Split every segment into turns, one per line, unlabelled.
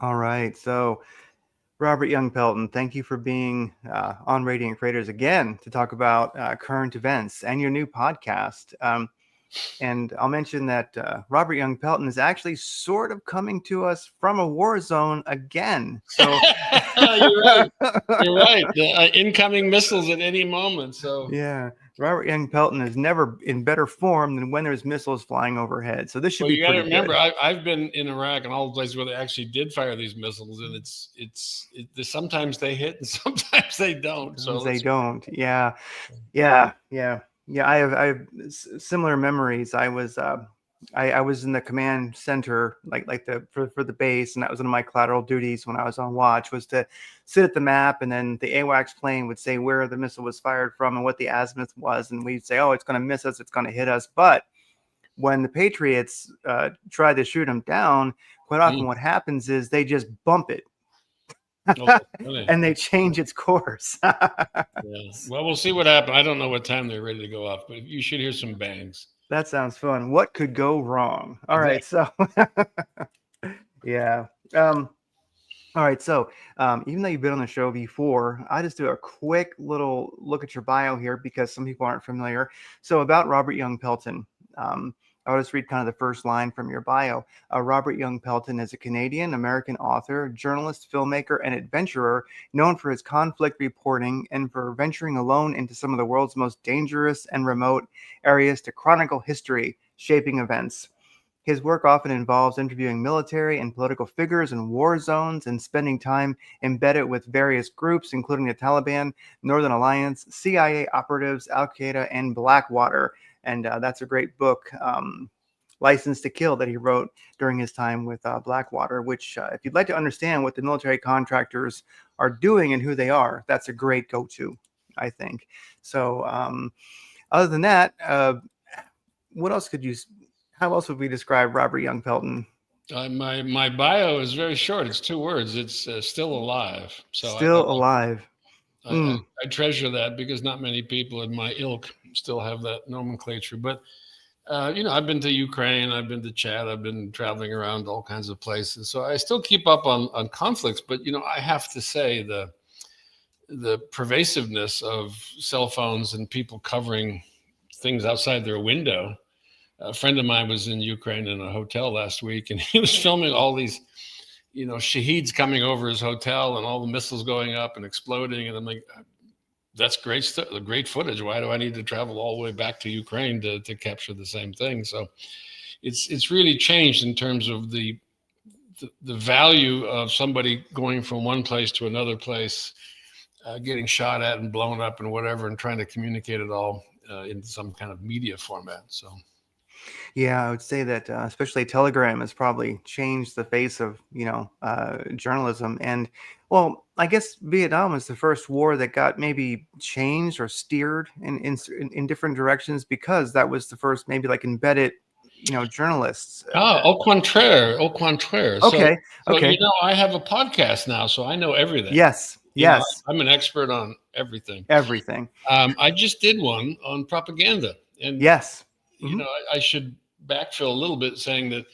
All right. So, Robert Young Pelton, thank you for being on Radiant Creators again to talk about current events and your new podcast. And I'll mention that Robert Young Pelton is actually sort of coming to us from a war zone again. So,
You're right. You're right. The incoming missiles at any moment. So
yeah, Robert Young Pelton is never in better form than when there's missiles flying overhead. So this should
well,
be
you got to
pretty
remember,
good.
I've been in Iraq and all the places where they actually did fire these missiles, and sometimes they hit and sometimes they don't. So
Sometimes they
let's.
don't. Yeah, yeah. I have similar memories. I was in the command center, like the for the base, and that was one of my collateral duties when I was on watch, was to sit at the map, and then the AWACS plane would say where the missile was fired from and what the azimuth was, and we'd say, oh, it's going to miss us, it's going to hit us. But when the Patriots try to shoot them down, quite often what happens is they just bump it
Oh, that's funny.
and they change its course.
Yeah. Well, we'll see what happens. I don't know what time they're ready to go off, but you should hear some bangs.
That sounds fun. What could go wrong? All right,
Exactly.
so yeah. All right, so even though you've been on the show before, I just do a quick little look at your bio here because some people aren't familiar. So about Robert Young Pelton, I'll just read kind of the first line from your bio. Robert Young Pelton is a Canadian American author, journalist, filmmaker, and adventurer known for his conflict reporting and for venturing alone into some of the world's most dangerous and remote areas to chronicle history, shaping events. His work often involves interviewing military and political figures in war zones and spending time embedded with various groups, including the Taliban, Northern Alliance, CIA operatives, Al Qaeda, and Blackwater. And that's a great book, License to Kill, that he wrote during his time with Blackwater, which, if you'd like to understand what the military contractors are doing and who they are, that's a great go to, I think. So, other than that, what else could you? How else would we describe Robert Young Pelton?
My bio is very short. It's 2 words. It's still alive. So
Still alive. Mm.
I treasure that because not many people in my ilk still have that nomenclature. But I've been to Ukraine, I've been to Chad, I've been traveling around all kinds of places. So I still keep up on conflicts. But I have to say the pervasiveness of cell phones and people covering things outside their window. A friend of mine was in Ukraine in a hotel last week, and he was filming all these, shaheeds coming over his hotel and all the missiles going up and exploding. And I'm like, that's great stuff, great footage. Why do I need to travel all the way back to Ukraine to capture the same thing? So it's really changed in terms of the value of somebody going from one place to another place, getting shot at and blown up and whatever, and trying to communicate it all in some kind of media format. So.
Yeah, I would say that especially Telegram has probably changed the face of journalism. And well, I guess Vietnam was the first war that got maybe changed or steered in different directions because that was the first maybe like embedded journalists.
Au contraire, au contraire.
Okay,
So
okay,
I have a podcast now, so I know everything.
yes, yes,
I'm an expert on everything.
everything.
I just did one on propaganda, and
Yes. Mm-hmm.
I should backfill a little bit, saying that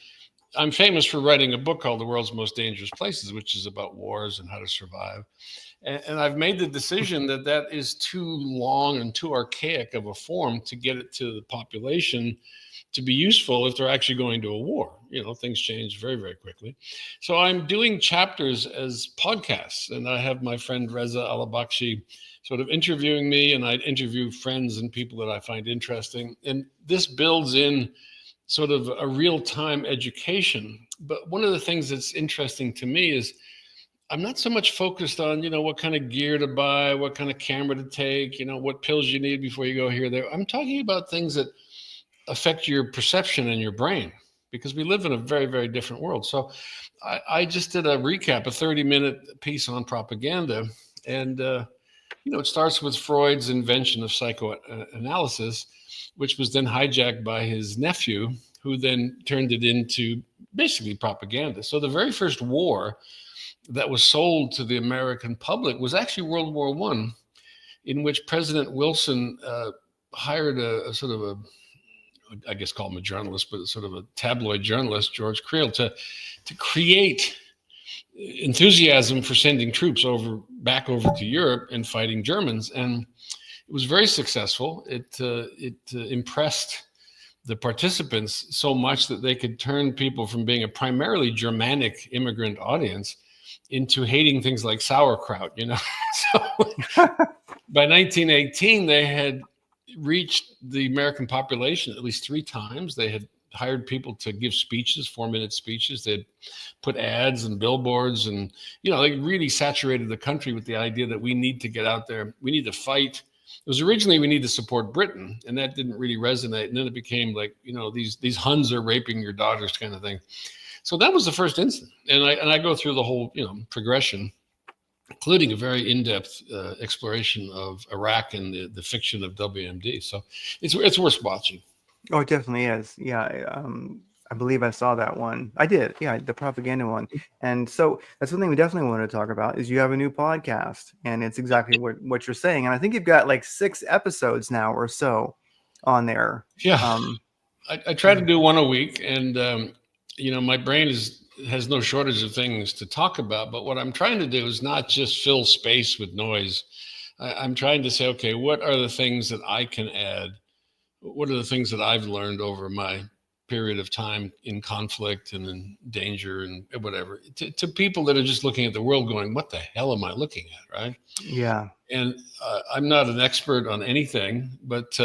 I'm famous for writing a book called The World's Most Dangerous Places, which is about wars and how to survive. And I've made the decision that is too long and too archaic of a form to get it to the population to be useful if they're actually going to a war. Things change very, very quickly. So I'm doing chapters as podcasts, and I have my friend Reza Alabakshi sort of interviewing me, and I interview friends and people that I find interesting. And this builds in sort of a real-time education. But one of the things that's interesting to me is I'm not so much focused on, what kind of gear to buy, what kind of camera to take, what pills you need before you go here, there. I'm talking about things that affect your perception and your brain, because we live in a very, very different world. So I just did a recap, a 30-minute piece on propaganda. And, it starts with Freud's invention of psychoanalysis, which was then hijacked by his nephew, who then turned it into basically propaganda. So the very first war that was sold to the American public was actually World War I, in which President Wilson hired a sort of I guess call him a journalist, but sort of a tabloid journalist, George Creel, to create enthusiasm for sending troops back over to Europe and fighting Germans, and it was very successful. It impressed the participants so much that they could turn people from being a primarily Germanic immigrant audience into hating things like sauerkraut, So by 1918, they had reached the American population at least 3 times. They had hired people to give speeches, 4-minute speeches. They'd put ads and billboards, and they really saturated the country with the idea that we need to get out there. We need to fight. It was originally we need to support Britain, and that didn't really resonate. And then it became like, these Huns are raping your daughters kind of thing. So that was the first incident, and I go through the whole progression, including a very in-depth exploration of Iraq and the fiction of WMD. So it's worth watching.
Oh, it definitely is. Yeah. I believe I saw that one. I did. Yeah, the propaganda one. And so that's one thing we definitely want to talk about is you have a new podcast, and it's exactly what you're saying. And I think you've got like 6 episodes now or so on there.
Yeah. I try to do one a week, and my brain has no shortage of things to talk about. But what I'm trying to do is not just fill space with noise. I'm trying to say, okay, what are the things that I can add? What are the things that I've learned over my period of time in conflict and in danger and whatever to people that are just looking at the world going, what the hell am I looking at? Right.
Yeah.
And I'm not an expert on anything, but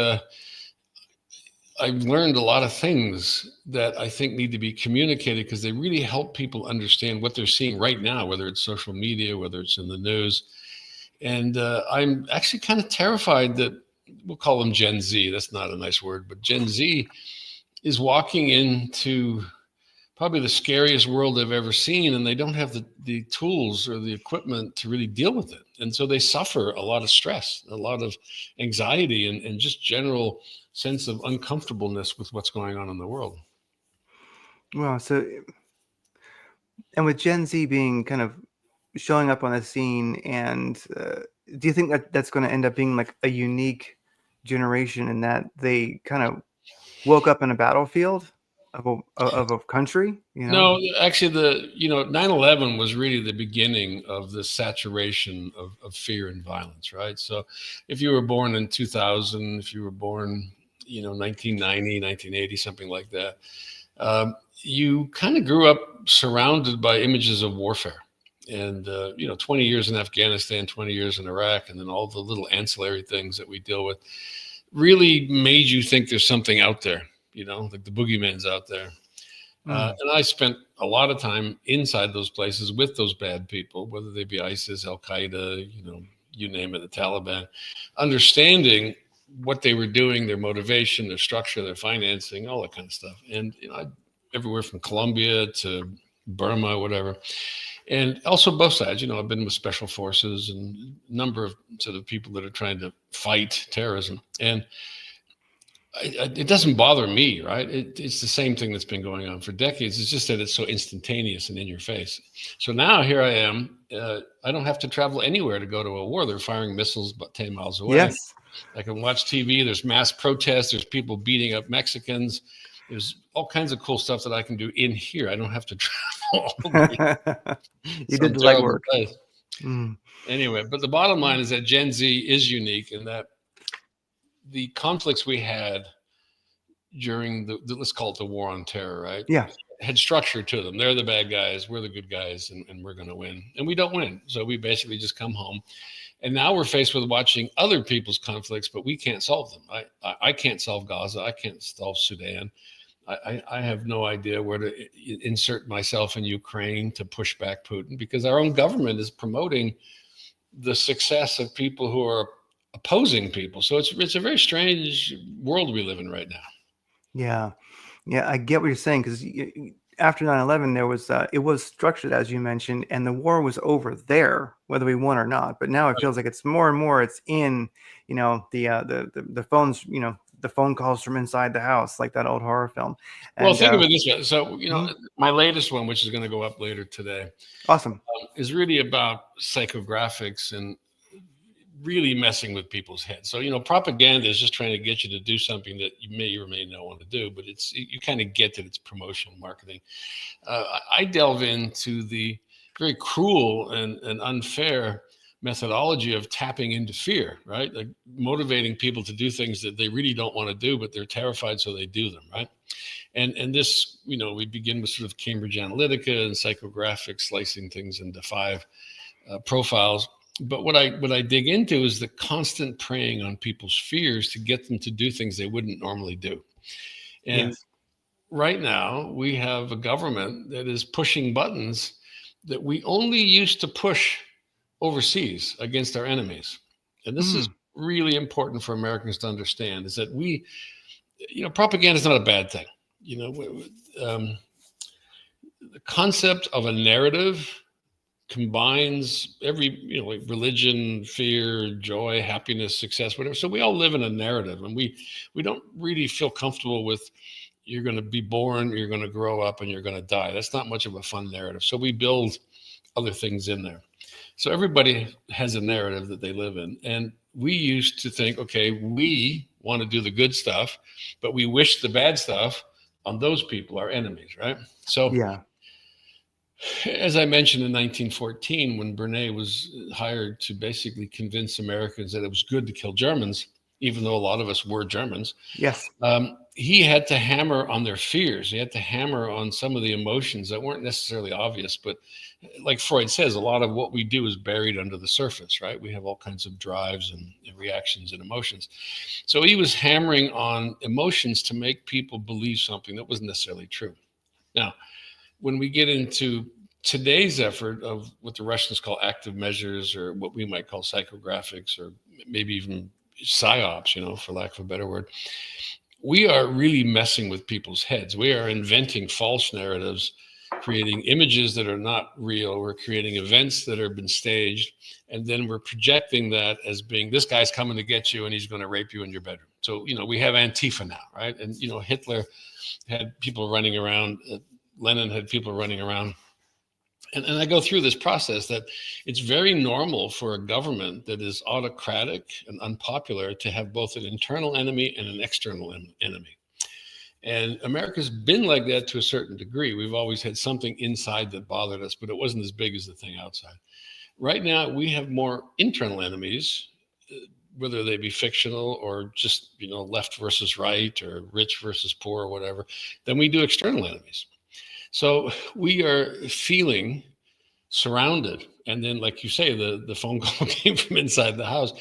I've learned a lot of things that I think need to be communicated because they really help people understand what they're seeing right now, whether it's social media, whether it's in the news. And I'm actually kind of terrified that we'll call them Gen Z. That's not a nice word, but Gen Z is walking into probably the scariest world they've ever seen, and they don't have the tools or the equipment to really deal with it. And so they suffer a lot of stress, a lot of anxiety, and just general sense of uncomfortableness with what's going on in the world.
Well, and with Gen Z being kind of showing up on the scene, and do you think that that's going to end up being like a unique generation in that they kind of woke up in a battlefield of a country?
No, actually, 9/11 was really the beginning of the saturation of fear and violence, right? So if you were born in 2000, if you were born 1990, 1980, something like that, you kind of grew up surrounded by images of warfare. And 20 years in Afghanistan, 20 years in Iraq, and then all the little ancillary things that we deal with really made you think there's something out there, like the boogeyman's out there. And I spent a lot of time inside those places with those bad people, whether they be ISIS, Al Qaeda, you name it, the Taliban, understanding what they were doing, their motivation, their structure, their financing, all that kind of stuff. And everywhere from Colombia to Burma, whatever. And also both sides, I've been with special forces and a number of sort of people that are trying to fight terrorism. And it doesn't bother me, right? It's the same thing that's been going on for decades. It's just that it's so instantaneous and in your face. So now here I am. I don't have to travel anywhere to go to a war. They're firing missiles about 10 miles away.
Yes.
I can watch TV. There's mass protests. There's people beating up Mexicans. There's all kinds of cool stuff that I can do in here. I don't have to travel.
You did the legwork.
Anyway, but the bottom line is that Gen Z is unique in that the conflicts we had during let's call it the war on terror, right?
Yeah.
Had structure to them. They're the bad guys. We're the good guys, and we're going to win. And we don't win. So we basically just come home. And now we're faced with watching other people's conflicts, but we can't solve them. I can't solve Gaza. I can't solve Sudan. I have no idea where to insert myself in Ukraine to push back Putin, because our own government is promoting the success of people who are opposing people. So it's a very strange world we live in right now.
Yeah. I get what you're saying, because after 9/11, there was it was structured, as you mentioned, and the war was over there, whether we won or not. But now it feels like it's more and more. It's in the phones, the phone calls from inside the house, like that old horror film. And,
well, think of it this way. So my latest one, which is going to go up later today,
awesome,
is really about psychographics and really messing with people's heads. So, propaganda is just trying to get you to do something that you may or may not want to do, but you kind of get that it's promotional marketing. I delve into the very cruel and unfair methodology of tapping into fear, right? Like motivating people to do things that they really don't want to do, but they're terrified, so they do them, right? And this, we begin with sort of Cambridge Analytica and psychographics, slicing things into five profiles. But what I dig into is the constant preying on people's fears to get them to do things they wouldn't normally do. And
Yes.
right now we have a government that is pushing buttons that we only used to push overseas against our enemies. And this is
Mm.
really important for Americans to understand, is that propaganda is not a bad thing. The concept of a narrative combines every, like religion, fear, joy, happiness, success, whatever. So we all live in a narrative, and we don't really feel comfortable with you're going to be born, you're going to grow up, and you're going to die. That's not much of a fun narrative. So we build other things in there. So everybody has a narrative that they live in. And we used to think, okay, we want to do the good stuff, but we wish the bad stuff on those people, our enemies, right? So
Yeah.
as I mentioned in 1914, when Bernays was hired to basically convince Americans that it was good to kill Germans, even though a lot of us were Germans,
Yes.
he had to hammer on their fears. He had to hammer on some of the emotions that weren't necessarily obvious, but like Freud says, a lot of what we do is buried under the surface, right? We have all kinds of drives and reactions and emotions. So he was hammering on emotions to make people believe something that wasn't necessarily true. Now, when we get into today's effort of what the Russians call active measures, or what we might call psychographics, or maybe even psyops, for lack of a better word, we are really messing with people's heads. We are inventing false narratives, creating images that are not real. We're creating events that have been staged, and then we're projecting that as being, this guy's coming to get you and he's going to rape you in your bedroom. So, we have Antifa now, right? And, Hitler had people running around, Lenin had people running around. And I go through this process that it's very normal for a government that is autocratic and unpopular to have both an internal enemy and an external enemy. And America's been like that to a certain degree. We've always had something inside that bothered us, but it wasn't as big as the thing outside. Right now, we have more internal enemies, whether they be fictional or just, left versus right, or rich versus poor, or whatever, than we do external enemies. So we are feeling surrounded. And then, like you say, the phone call came from inside the house.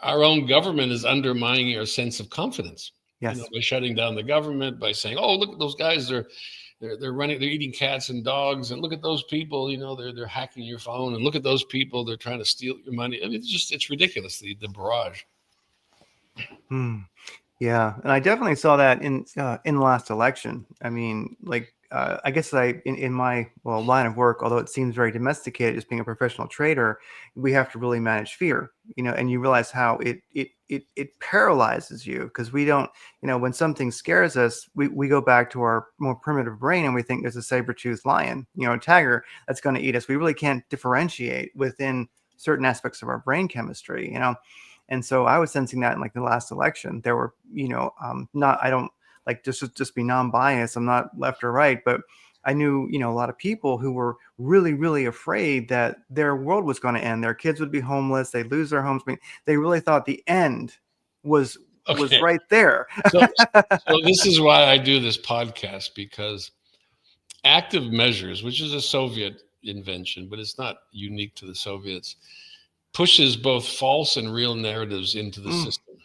Our own government is undermining our sense of confidence,
Yes.
by shutting down the government, by saying, oh, look at those guys, they're running, they're eating cats and dogs, and look at those people, they're hacking your phone, and look at those people, they're trying to steal your money. I mean, it's ridiculous, the barrage.
Hmm. Yeah, and I definitely saw that in the last election. I mean, like I guess in my line of work, although it seems very domesticated, just being a professional trader, we have to really manage fear. And you realize how it paralyzes you, because we don't, when something scares us, we go back to our more primitive brain and we think there's a saber-toothed lion, a tiger that's going to eat us. We really can't differentiate within certain aspects of our brain chemistry. And so I was sensing that in like the last election. There were, not, I don't like just be non-biased. I'm not left or right, but I knew, a lot of people who were really, really afraid that their world was going to end. Their kids would be homeless. They'd lose their homes. I mean, they really thought the end was
Okay.
right there.
So this is why I do this podcast, because active measures, which is a Soviet invention, but it's not unique to the Soviets, pushes both false and real narratives into the system,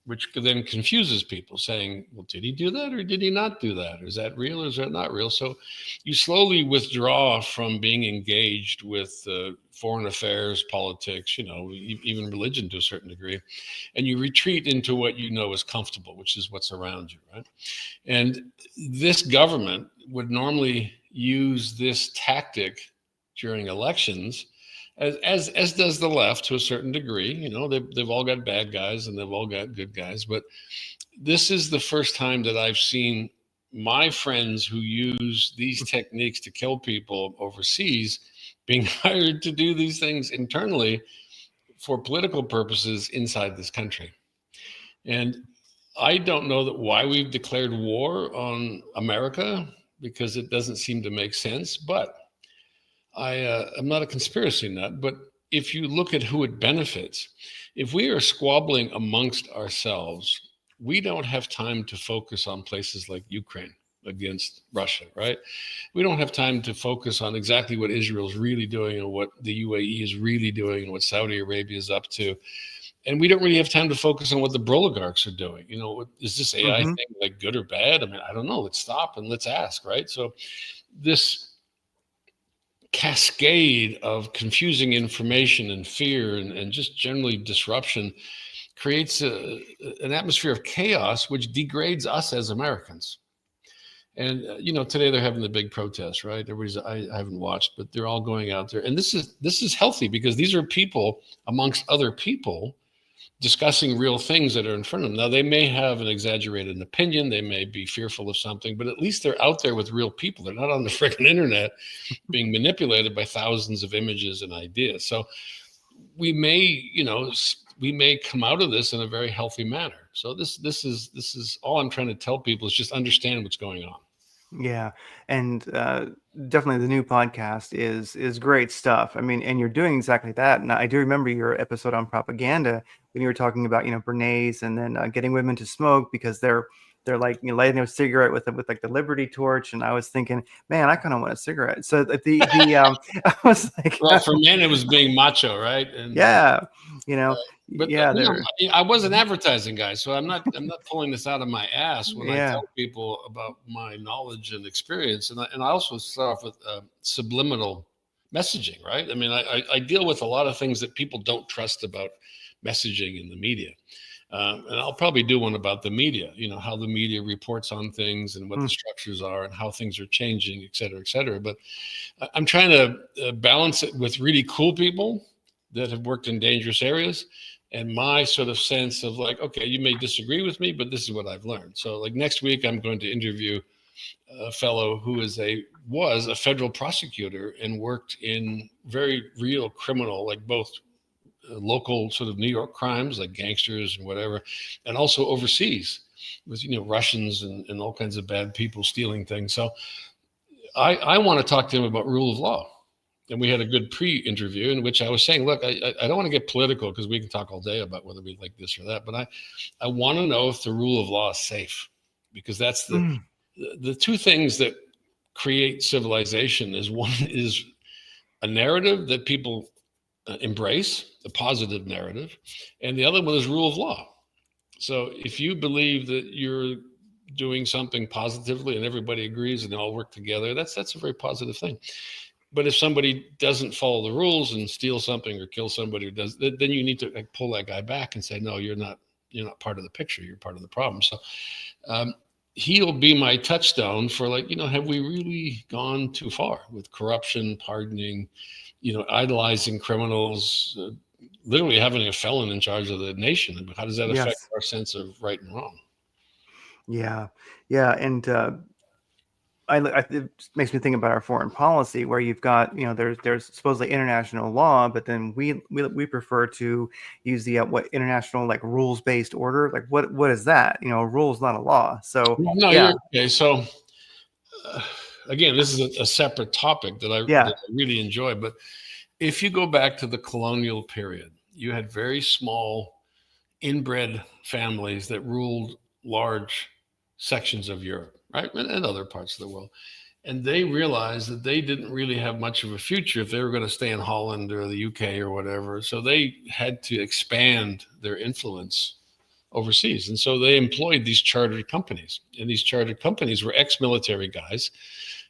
which then confuses people, saying, well, did he do that or did he not do that? Is that real or is that not real? So you slowly withdraw from being engaged with foreign affairs, politics, even religion to a certain degree, and you retreat into what you know is comfortable, which is what's around you, right? And this government would normally use this tactic during elections, as does the left to a certain degree. They've all got bad guys and they've all got good guys, but this is the first time that I've seen my friends who use these techniques to kill people overseas being hired to do these things internally for political purposes inside this country. And I don't know why we've declared war on America, because it doesn't seem to make sense, but I'm not a conspiracy nut, but if you look at who it benefits, if we are squabbling amongst ourselves, we don't have time to focus on places like Ukraine against Russia, right? We don't have time to focus on exactly what Israel's really doing and what the UAE is really doing and what Saudi Arabia is up to. And we don't really have time to focus on what the oligarchs are doing. Is this AI
Mm-hmm.
thing like good or bad? I mean, I don't know. Let's stop and let's ask, right? So this cascade of confusing information and fear and just generally disruption creates an atmosphere of chaos, which degrades us as Americans. And today they're having the big protest, right? I haven't watched, but they're all going out there, and this is healthy because these are people amongst other people discussing real things that are in front of them. Now, they may have an exaggerated opinion, they may be fearful of something, but at least they're out there with real people. They're not on the freaking internet being manipulated by thousands of images and ideas. So we may come out of this in a very healthy manner. So this is all I'm trying to tell people is just understand what's going on.
Yeah, and definitely the new podcast is great stuff. I mean, and you're doing exactly that. And I do remember your episode on propaganda when you were talking about bernays and then getting women to smoke because they're like lighting a cigarette with like the Liberty torch, and I was thinking, man, I kind of want a cigarette. So the I was like,
Well, for men, it was being macho, right? And
yeah,
but
yeah, they're
I was an advertising guy, so I'm not pulling this out of my ass when I
yeah,
tell people about my knowledge and experience, and I also start off with subliminal messaging, right? I mean, I deal with a lot of things that people don't trust about messaging in the media. And I'll probably do one about the media, how the media reports on things and what the structures are and how things are changing, et cetera, et cetera. But I'm trying to balance it with really cool people that have worked in dangerous areas and my sort of sense of like, okay, you may disagree with me, but this is what I've learned. So like next week, I'm going to interview a fellow who was a federal prosecutor and worked in very real criminal, like both local sort of New York crimes like gangsters and whatever, and also overseas with Russians and all kinds of bad people stealing things. So I want to talk to him about rule of law. And we had a good pre-interview in which I was saying, look, I don't want to get political because we can talk all day about whether we like this or that, but I want to know if the rule of law is safe, because that's the two things that create civilization. Is one is a narrative that people embrace, the positive narrative, and the other one is rule of law. So if you believe that you're doing something positively and everybody agrees and they all work together, that's a very positive thing. But if somebody doesn't follow the rules and steal something or kill somebody who does, then you need to pull that guy back and say, no, you're not part of the picture. You're part of the problem. So he'll be my touchstone for have we really gone too far with corruption, pardoning, idolizing criminals, literally having a felon in charge of the nation? How does that affect our sense of right and wrong?
Yeah, and it makes me think about our foreign policy, where you've got there's supposedly international law, but then we prefer to use the what international like rules based order. Like what is that? A rule is not a law. So
no,
yeah,
okay. So again, this is a separate topic that I really enjoy. But if you go back to the colonial period, you had very small inbred families that ruled large sections of Europe, right, and other parts of the world. And they realized that they didn't really have much of a future if they were going to stay in Holland or the UK or whatever. So they had to expand their influence overseas. And so they employed these chartered companies. And these chartered companies were ex-military guys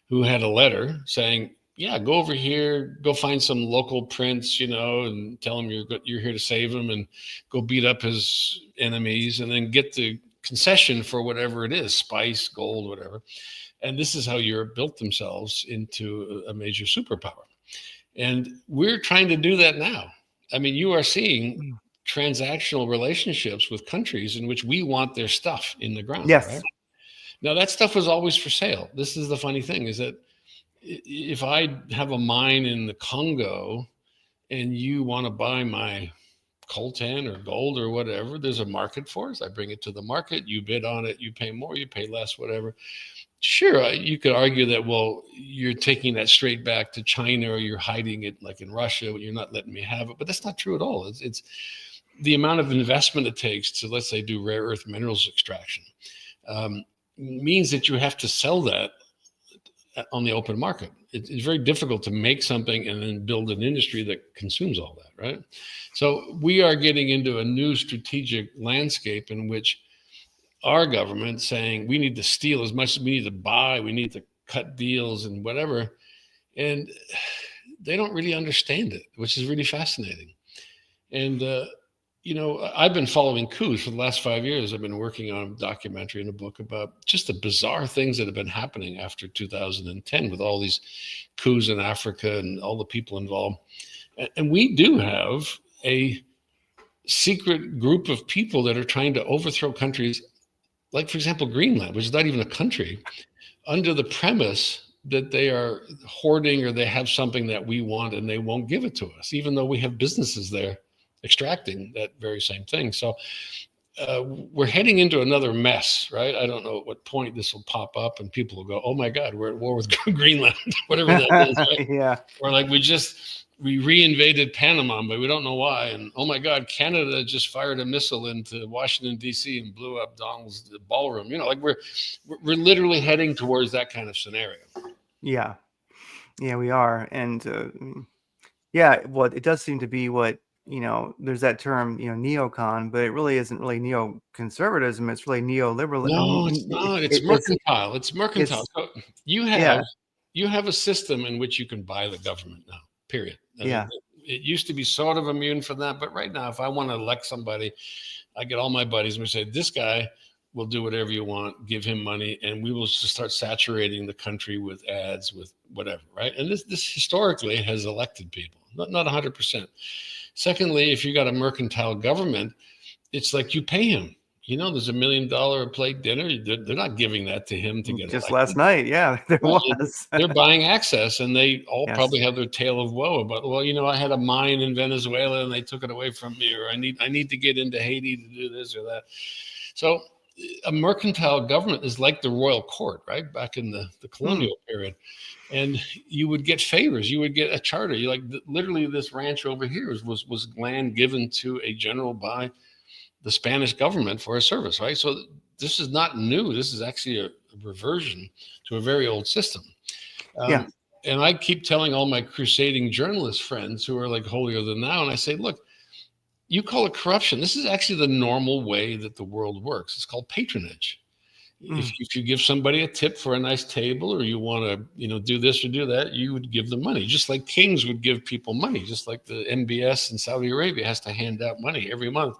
who had a letter saying, yeah, go over here, go find some local prince, and tell him you're here to save him, and go beat up his enemies, and then get the concession for whatever it is, spice, gold, whatever. And this is how Europe built themselves into a major superpower. And we're trying to do that now. I mean, you are seeing transactional relationships with countries in which we want their stuff in the ground.
yes,
right? Now, that stuff was always for sale. This is the funny thing, is that if I have a mine in the Congo and you want to buy my coltan or gold or whatever, there's a market for it. I bring it to the market, you bid on it, you pay more, you pay less, whatever. Sure, you could argue that, well, you're taking that straight back to China, or you're hiding it like in Russia, you're not letting me have it. But that's not true at all. It's the amount of investment it takes to, let's say, do rare earth minerals extraction, means that you have to sell that on the open market. It's very difficult to make something and then build an industry that consumes all that, right? So we are getting into a new strategic landscape in which our government saying we need to steal as much as we need to buy, we need to cut deals and whatever. And they don't really understand it, which is really fascinating. And, I've been following coups for the last 5 years. I've been working on a documentary and a book about just the bizarre things that have been happening after 2010 with all these coups in Africa and all the people involved. And we do have a secret group of people that are trying to overthrow countries, like, for example, Greenland, which is not even a country, under the premise that they are hoarding or they have something that we want and they won't give it to us, even though we have businesses there extracting that very same thing. So we're heading into another mess, right? I don't know at what point this will pop up and people will go, oh my God, we're at war with Greenland, whatever that is, right?
Yeah.
Or like we re-invaded Panama, but we don't know why. And oh my God, Canada just fired a missile into Washington, D.C. and blew up Donald's ballroom. Like we're literally heading towards that kind of scenario.
Yeah. Yeah, we are. And yeah, well, it does seem to be what, there's that term, neocon, but it really isn't really neoconservatism. It's really neoliberalism.
No, it's not. It's mercantile. It's mercantile. So you have a system in which you can buy the government now, period.
Yeah.
It used to be sort of immune from that, but right now, if I want to elect somebody, I get all my buddies and we say, this guy will do whatever you want, give him money, and we will just start saturating the country with ads, with whatever, right? And this historically has elected people, not 100%. Secondly, if you got a mercantile government, it's like you pay him. There's $1 million a plate dinner. They're not giving that to him to get
just
elected.
last night. Yeah, there was.
They're buying access, and they all probably have their tale of woe about, well, I had a mine in Venezuela and they took it away from me, or I need to get into Haiti to do this or that. So a mercantile government is like the royal court, right? Back in the colonial period. And you would get favors. You would get a charter. You literally this ranch over here was land given to a general by the Spanish government for a service, right? So this is not new. This is actually a reversion to a very old system. And I keep telling all my crusading journalist friends who are like holier than thou, and I say, look, you call it corruption. This is actually the normal way that the world works. It's called patronage. If you give somebody a tip for a nice table, or you want to, do this or do that, you would give them money, just like kings would give people money, just like the MBS in Saudi Arabia has to hand out money every month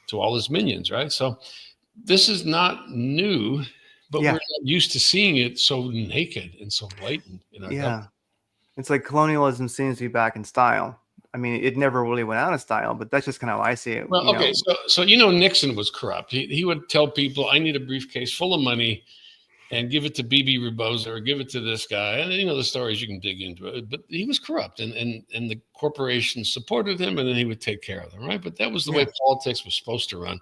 to all his minions, right? So this is not new, but we're not used to seeing it so naked and so blatant in our government.
It's like colonialism seems to be back in style. I mean, it never really went out of style, but that's just kind of how I see it.
Well, okay, so Nixon was corrupt. He would tell people, I need a briefcase full of money and give it to B.B. Rebozo or give it to this guy. And the stories, you can dig into it. But he was corrupt, and the corporations supported him, and then he would take care of them, right? But that was the way politics was supposed to run.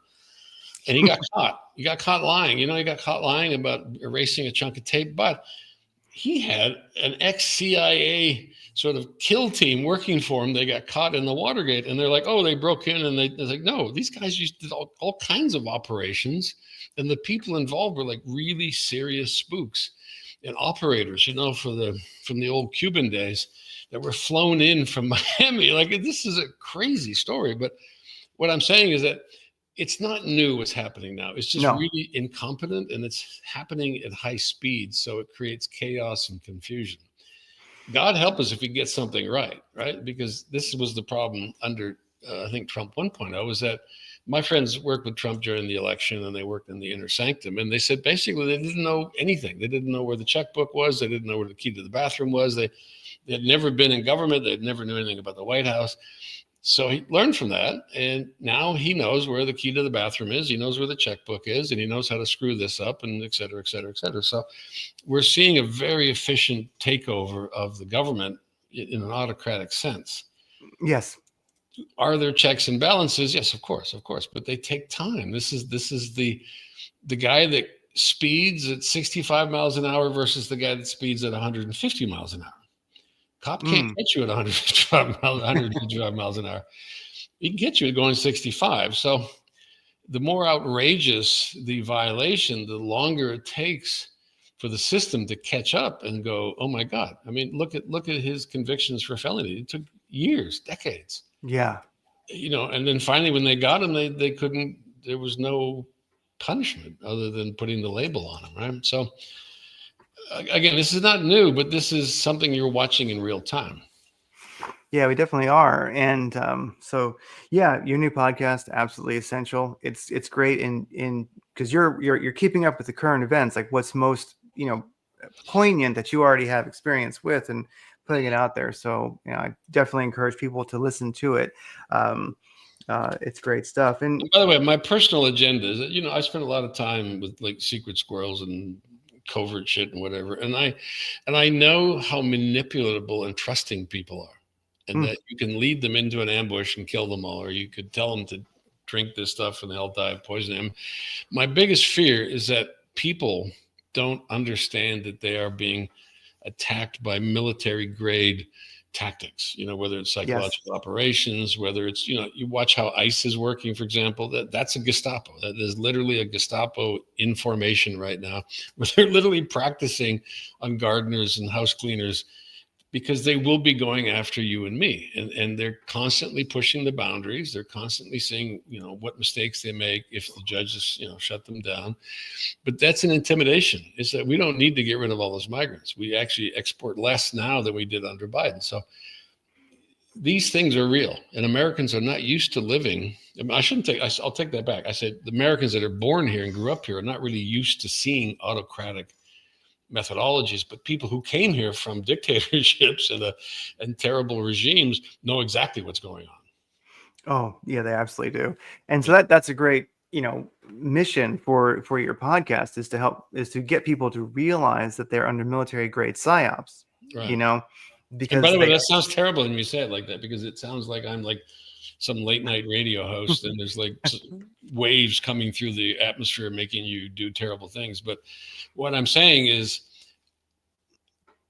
And he got caught. He got caught lying. He got caught lying about erasing a chunk of tape. But he had an ex-CIA sort of kill team working for him. They got caught in the Watergate, and they're like, oh, they broke in, and they're like, no, these guys did all kinds of operations, and the people involved were like really serious spooks and operators, from the old Cuban days that were flown in from Miami. Like, this is a crazy story, but what I'm saying is that it's not new what's happening now. It's just really incompetent, and it's happening at high speed, so it creates chaos and confusion. God help us if we get something right? Because this was the problem under, I think, Trump 1.0, was that my friends worked with Trump during the election, and they worked in the inner sanctum, and they said basically they didn't know anything. They didn't know where the checkbook was. They didn't know where the key to the bathroom was. They had never been in government. They never knew anything about the White House. So he learned from that, and now he knows where the key to the bathroom is. He knows where the checkbook is, and he knows how to screw this up, and et cetera, et cetera, et cetera. So we're seeing a very efficient takeover of the government in an autocratic sense.
Yes.
Are there checks and balances? Yes, of course, but they take time. This is the guy that speeds at 65 miles an hour versus the guy that speeds at 150 miles an hour. Cop can't get you at 155 miles an hour. He can get you going 65. So the more outrageous the violation, the longer it takes for the system to catch up and go, oh my God. I mean, look at his convictions for felony. It took years, decades.
Yeah.
And then finally when they got him, they couldn't, there was no punishment other than putting the label on him, right? So again, this is not new, but this is something you're watching in real time.
Yeah, we definitely are. And so yeah, your new podcast, absolutely essential. It's great in because you're keeping up with the current events, like what's most, poignant that you already have experience with, and putting it out there. So, I definitely encourage people to listen to it. It's great stuff. And
by the way, my personal agenda is that, I spend a lot of time with like secret squirrels and covert shit and whatever. And I know how manipulatable and trusting people are. And that you can lead them into an ambush and kill them all, or you could tell them to drink this stuff and they'll die of poisoning. My biggest fear is that people don't understand that they are being attacked by military grade tactics, whether it's psychological operations, whether it's, you watch how ICE is working, for example, that's a Gestapo. That is literally a Gestapo information right now, where they're literally practicing on gardeners and house cleaners, because they will be going after you and me. And they're constantly pushing the boundaries. They're constantly seeing, what mistakes they make if the judges, shut them down. But that's an intimidation. It's that we don't need to get rid of all those migrants. We actually export less now than we did under Biden. So these things are real. And Americans are not used to living. I'll take that back. I said the Americans that are born here and grew up here are not really used to seeing autocratic methodologies, but people who came here from dictatorships and terrible regimes know exactly what's going on.
Oh yeah, they absolutely do. And so that's a great, mission for your podcast, is to get people to realize that they're under military grade psyops,
right. Because and by the way, that sounds terrible when you say it like that, because it sounds like I'm like some late night radio host and there's like waves coming through the atmosphere making you do terrible things. But what I'm saying is,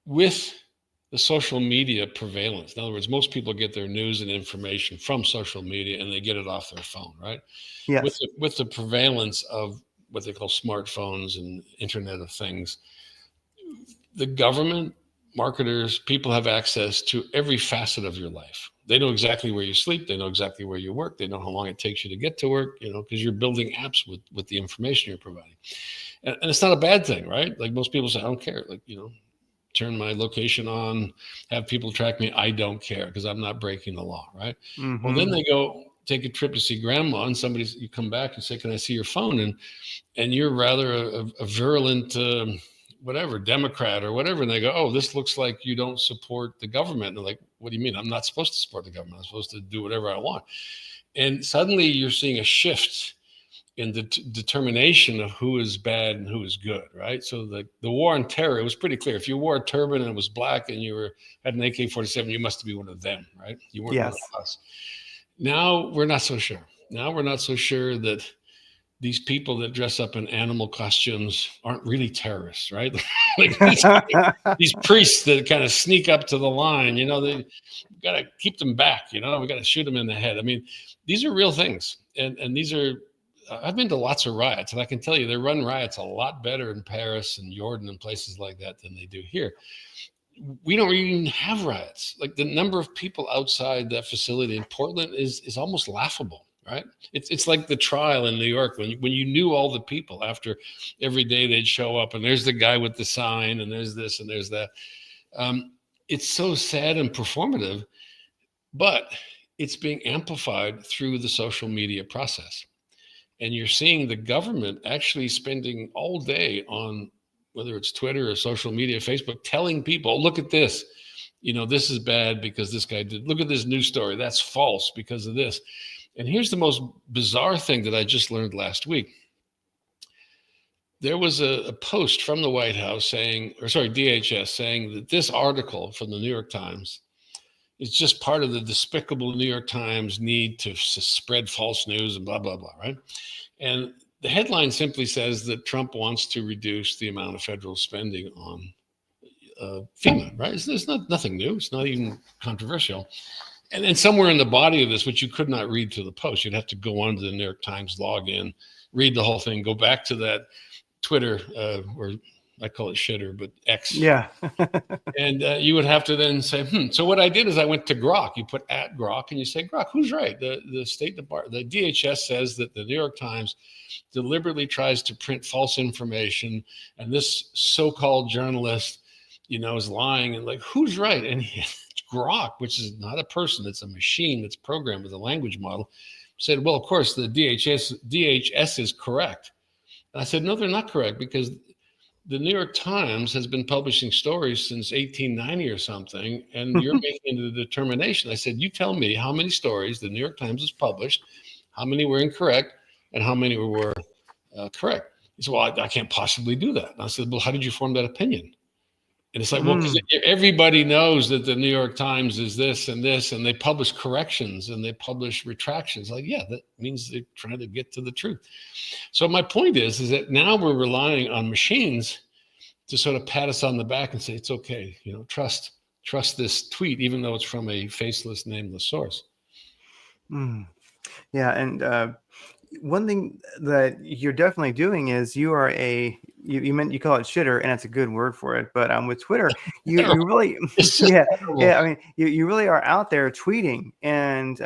with the social media prevalence, in other words, most people get their news and information from social media and they get it off their phone, right?
Yes.
With the prevalence of what they call smartphones and Internet of Things, the government, marketers, people have access to every facet of your life. They know exactly where you sleep. They know exactly where you work. They know how long it takes you to get to work, because you're building apps with the information you're providing. And it's not a bad thing, right? Like most people say, I don't care. Like, turn my location on, have people track me. I don't care, because I'm not breaking the law, right? Mm-hmm. Well, then they go take a trip to see grandma, and you come back and say, can I see your phone? And you're rather a virulent, whatever, Democrat or whatever. And they go, oh, this looks like you don't support the government. And they're like, what do you mean? I'm not supposed to support the government. I'm supposed to do whatever I want. And suddenly you're seeing a shift in the determination of who is bad and who is good, right? So the war on terror, it was pretty clear. If you wore a turban and it was black and you had an AK-47, you must be one of them, right? You weren't one of us. Now we're not so sure. Now we're not so sure that these people that dress up in animal costumes aren't really terrorists, right? Like these priests that kind of sneak up to the line, they got to keep them back, we got to shoot them in the head. I mean, these are real things. And these are, I've been to lots of riots, and I can tell you they run riots a lot better in Paris and Jordan and places like that than they do here. We don't even have riots. Like the number of people outside that facility in Portland is almost laughable. Right. It's like the trial in New York when you knew all the people after every day they'd show up and there's the guy with the sign and there's this and there's that. It's so sad and performative, but it's being amplified through the social media process. And you're seeing the government actually spending all day on whether it's Twitter or social media, Facebook, telling people, look at this. This is bad because this guy did. Look at this news story. That's false because of this. And here's the most bizarre thing that I just learned last week. There was a post from the White House DHS saying that this article from the New York Times is just part of the despicable New York Times need to spread false news and blah, blah, blah, right? And The headline simply says that Trump wants to reduce the amount of federal spending on FEMA, right? It's nothing new. It's not even controversial. And then somewhere in the body of this, which you could not read to the post, you'd have to go onto the New York Times login, read the whole thing, go back to that Twitter, or I call it shitter, but X.
Yeah.
And you would have to then say, So what I did is I went to Grok. You put at Grok and you say, Grok, who's right? The State Department, the DHS says that the New York Times deliberately tries to print false information, and this so-called journalist, is lying. And like, who's right? And Grok, which is not a person, it's a machine that's programmed with a language model, said, well, of course, the DHS is correct. And I said, no, they're not correct, because the New York Times has been publishing stories since 1890 or something, and you're making the determination. I said, you tell me how many stories the New York Times has published, how many were incorrect, and how many were correct. He said, well, I can't possibly do that. And I said, well, how did you form that opinion? And it's like, well, because everybody knows that the New York Times is this, and they publish corrections and they publish retractions. Like, yeah, that means they're trying to get to the truth. So my point is that now we're relying on machines to sort of pat us on the back and say, it's okay, trust this tweet, even though it's from a faceless, nameless source.
Yeah, and one thing that you're definitely doing is you are you call it shitter, and it's a good word for it. But with Twitter, you really yeah. I mean, you really are out there tweeting, and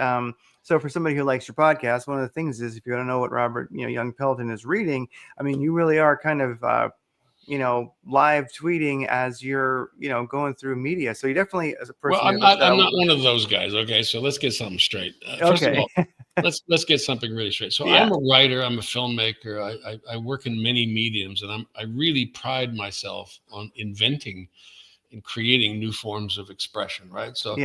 so for somebody who likes your podcast, one of the things is, if you want to know what Robert Young Pelton is reading, I mean, you really are kind of live tweeting as you're going through media. So you definitely, as a person,
well, I'm not one of those guys. Okay, so let's get something straight. First of all, let's get something really straight. So I'm a writer, I'm a filmmaker, I work in many mediums, and I really pride myself on inventing and creating new forms of expression, right? So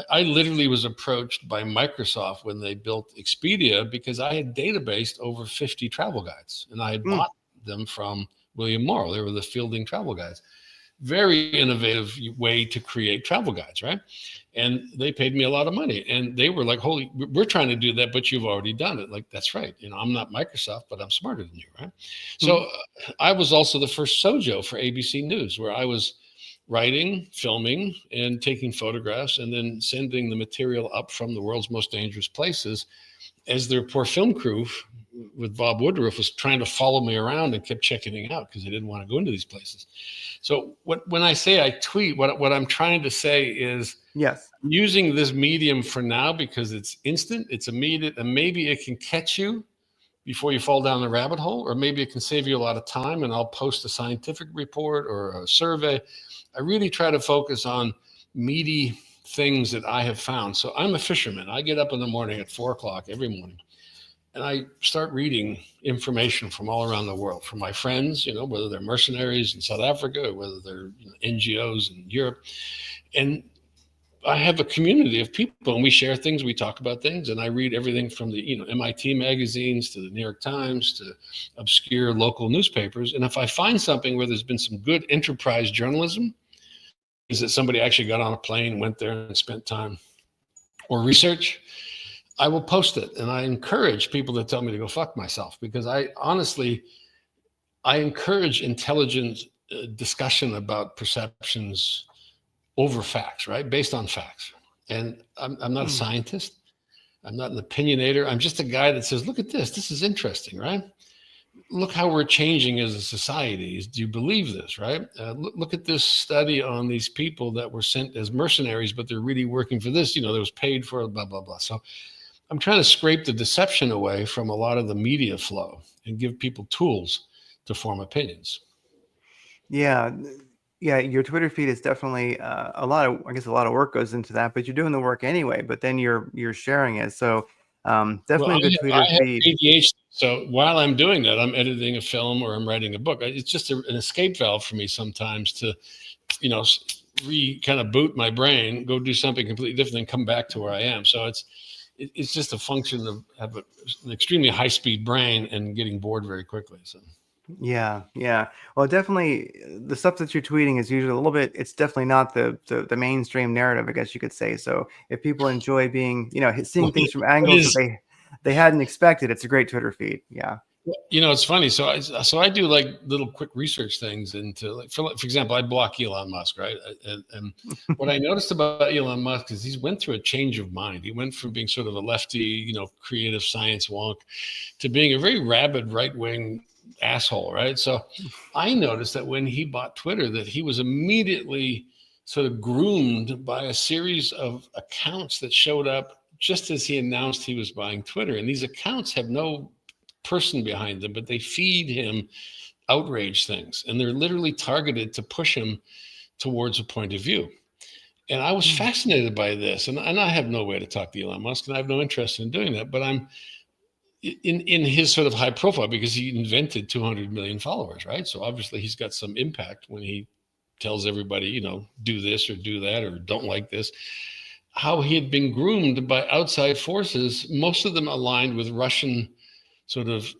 I literally was approached by Microsoft when they built Expedia, because I had databased over 50 travel guides, and I had bought them from William Morrow. They were the Fielding travel guides. Very innovative way to create travel guides, right? And they paid me a lot of money, and they were like, holy, we're trying to do that, but you've already done it. Like, that's right. I'm not Microsoft, but I'm smarter than you, right? So I was also the first Sojo for ABC News, where I was writing, filming, and taking photographs, and then sending the material up from the world's most dangerous places, as their poor film crew with Bob Woodruff was trying to follow me around and kept checking it out because they didn't want to go into these places. So when I say I tweet, what I'm trying to say is,
yes,
using this medium for now because it's instant, it's immediate, and maybe it can catch you before you fall down the rabbit hole, or maybe it can save you a lot of time, and I'll post a scientific report or a survey. I really try to focus on meaty things that I have found. So I'm a fisherman. I get up in the morning at 4:00 every morning, and I start reading information from all around the world, from my friends, whether they're mercenaries in South Africa or whether they're NGOs in Europe. And I have a community of people, and we share things, we talk about things, and I read everything from the MIT magazines to the New York Times to obscure local newspapers. And if I find something where there's been some good enterprise journalism, is that somebody actually got on a plane, went there and spent time, or research, I will post it. And I encourage people to tell me to go fuck myself, because I encourage intelligent discussion about perceptions over facts, right? Based on facts. And I'm not a scientist. I'm not an opinionator. I'm just a guy that says, look at this. This is interesting, right? Look how we're changing as a society. Do you believe this, right? Look at this study on these people that were sent as mercenaries, but they're really working for this, that was paid for, blah, blah, blah. So I'm trying to scrape the deception away from a lot of the media flow and give people tools to form opinions.
Yeah. Your Twitter feed is definitely a lot of work goes into that, but you're doing the work anyway, but then you're sharing it. So definitely a good Twitter feed.
ADHD, so while I'm doing that, I'm editing a film or I'm writing a book. It's just an escape valve for me sometimes to, kind of boot my brain, go do something completely different, and come back to where I am. So it's just a function of have an extremely high speed brain and getting bored very quickly. So.
Yeah. Well, definitely the stuff that you're tweeting is usually a little bit, it's definitely not the mainstream narrative, I guess you could say. So if people enjoy being, seeing things from angles that they hadn't expected, it's a great Twitter feed. Yeah.
It's funny. So I do like little quick research things into, like, for example, I block Elon Musk, right? And what I noticed about Elon Musk is he's went through a change of mind. He went from being sort of a lefty, creative science wonk, to being a very rabid right wing asshole, right? So I noticed that when he bought Twitter, that he was immediately sort of groomed by a series of accounts that showed up just as he announced he was buying Twitter. And these accounts have no person behind them, but they feed him outrage things, and they're literally targeted to push him towards a point of view. And I was fascinated by this, and I have no way to talk to Elon Musk, and I have no interest in doing that. But I'm in his sort of high profile because he invented 200 million followers, right? So obviously he's got some impact when he tells everybody, do this or do that or don't like this. How he had been groomed by outside forces, most of them aligned with Russian sort of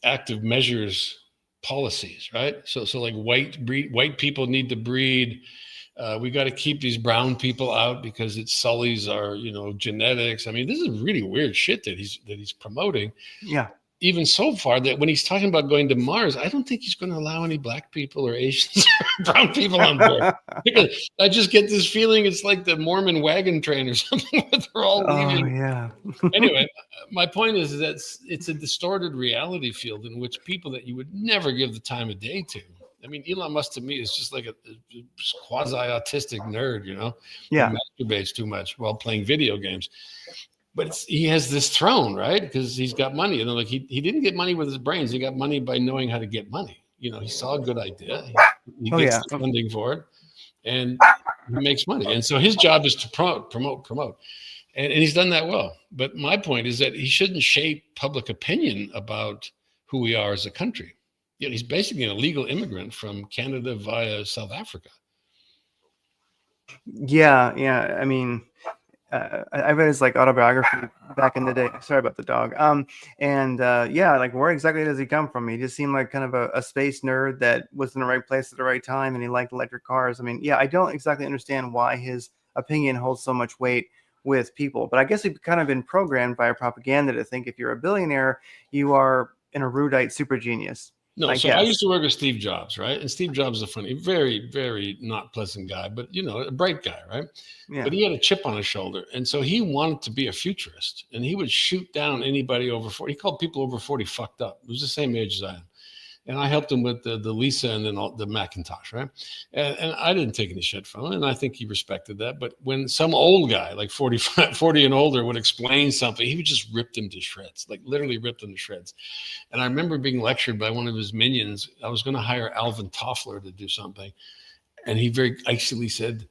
active measures policies, right? So like white people need to breed. We got to keep these brown people out because it sullies our, genetics. I mean, this is really weird shit that he's promoting.
Yeah.
Even so far, that when he's talking about going to Mars, I don't think he's going to allow any black people or Asians or brown people on board. Because I just get this feeling it's like the Mormon wagon train or something where they're all leaving.
Oh yeah.
Anyway, my point is that it's a distorted reality field in which people that you would never give the time of day to. I mean, Elon Musk to me is just like a quasi-autistic nerd,
Yeah.
who masturbates too much while playing video games. But he has this throne, right? Because he's got money. Like he didn't get money with his brains. He got money by knowing how to get money. He saw a good idea. He gets the funding for it, and he makes money. And so his job is to promote. And he's done that well. But my point is that he shouldn't shape public opinion about who we are as a country. He's basically an illegal immigrant from Canada via South Africa.
Yeah. I mean, I read his autobiography back in the day. Sorry about the dog. Like, where exactly does he come from? He just seemed like kind of a space nerd that was in the right place at the right time, and he liked electric cars. I mean, yeah, I don't exactly understand why his opinion holds so much weight with people, but I guess we've kind of been programmed by propaganda to think if you're a billionaire, you are an erudite super genius.
No, I used to work with Steve Jobs, right? And Steve Jobs is a funny, very, very not pleasant guy, but a bright guy, right? Yeah. But he had a chip on his shoulder, and so he wanted to be a futurist, and he would shoot down anybody over 40. He called people over 40 fucked up. It was the same age as I am. And I helped him with the Lisa and then the Macintosh, right? And I didn't take any shit from him, and I think he respected that. But when some old guy, like 40 and older, would explain something, he would just rip them to shreds, like literally rip them to shreds. And I remember being lectured by one of his minions. I was going to hire Alvin Toffler to do something. And he very icily said,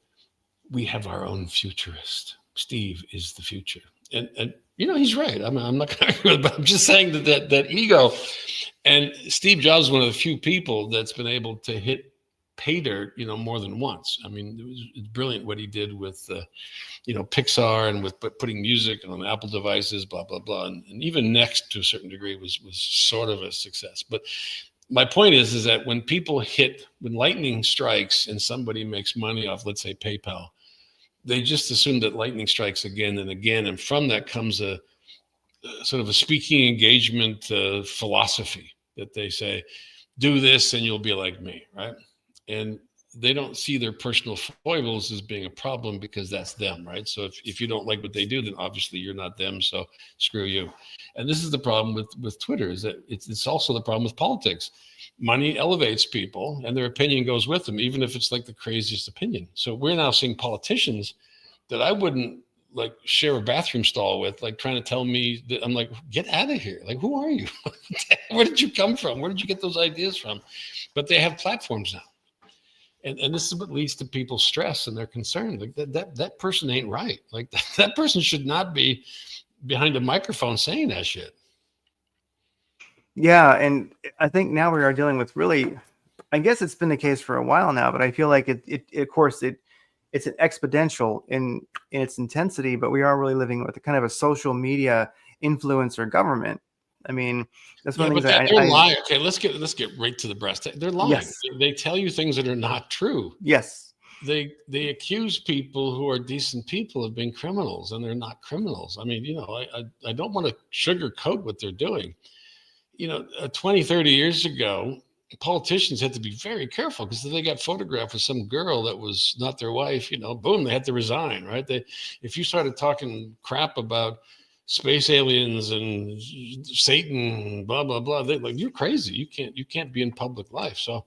"We have our own futurist. Steve is the future." And he's right. I'm not going to argue with it, but I'm just saying that ego. And Steve Jobs is one of the few people that's been able to hit pay dirt, more than once. I mean, it's brilliant what he did with, Pixar and with putting music on Apple devices, blah, blah, blah. And even Next, to a certain degree, was sort of a success. But my point is that when lightning strikes and somebody makes money off, let's say, PayPal, they just assume that lightning strikes again and again. And from that comes a sort of a speaking engagement philosophy that they say, do this and you'll be like me, right? And they don't see their personal foibles as being a problem because that's them, right? So if you don't like what they do, then obviously you're not them, so screw you. And this is the problem with Twitter, is that it's also the problem with politics. Money elevates people and their opinion goes with them, even if it's like the craziest opinion. So we're now seeing politicians that I wouldn't share a bathroom stall with, trying to tell me that I'm like, get out of here. Like, who are you? Where did you come from? Where did you get those ideas from? But they have platforms now. And this is what leads to people's stress and their concern. Like that person ain't right. Like that person should not be behind a microphone saying that shit.
Yeah. And I think now we are dealing with really, I guess it's been the case for a while now, but I feel like it's an exponential in its intensity, but we are really living with a kind of a social media influencer government. I mean, that's one of the things
they're lying. Okay, let's get right to the breast. They're lying.
Yes.
They tell you things that are not true.
Yes.
They accuse people who are decent people of being criminals, and they're not criminals. I mean, I don't want to sugarcoat what they're doing. 20, 30 years ago, politicians had to be very careful because if they got photographed with some girl that was not their wife, boom, they had to resign, right? If you started talking crap about space aliens and Satan, blah blah blah, they like, you're crazy. You can't be in public life. So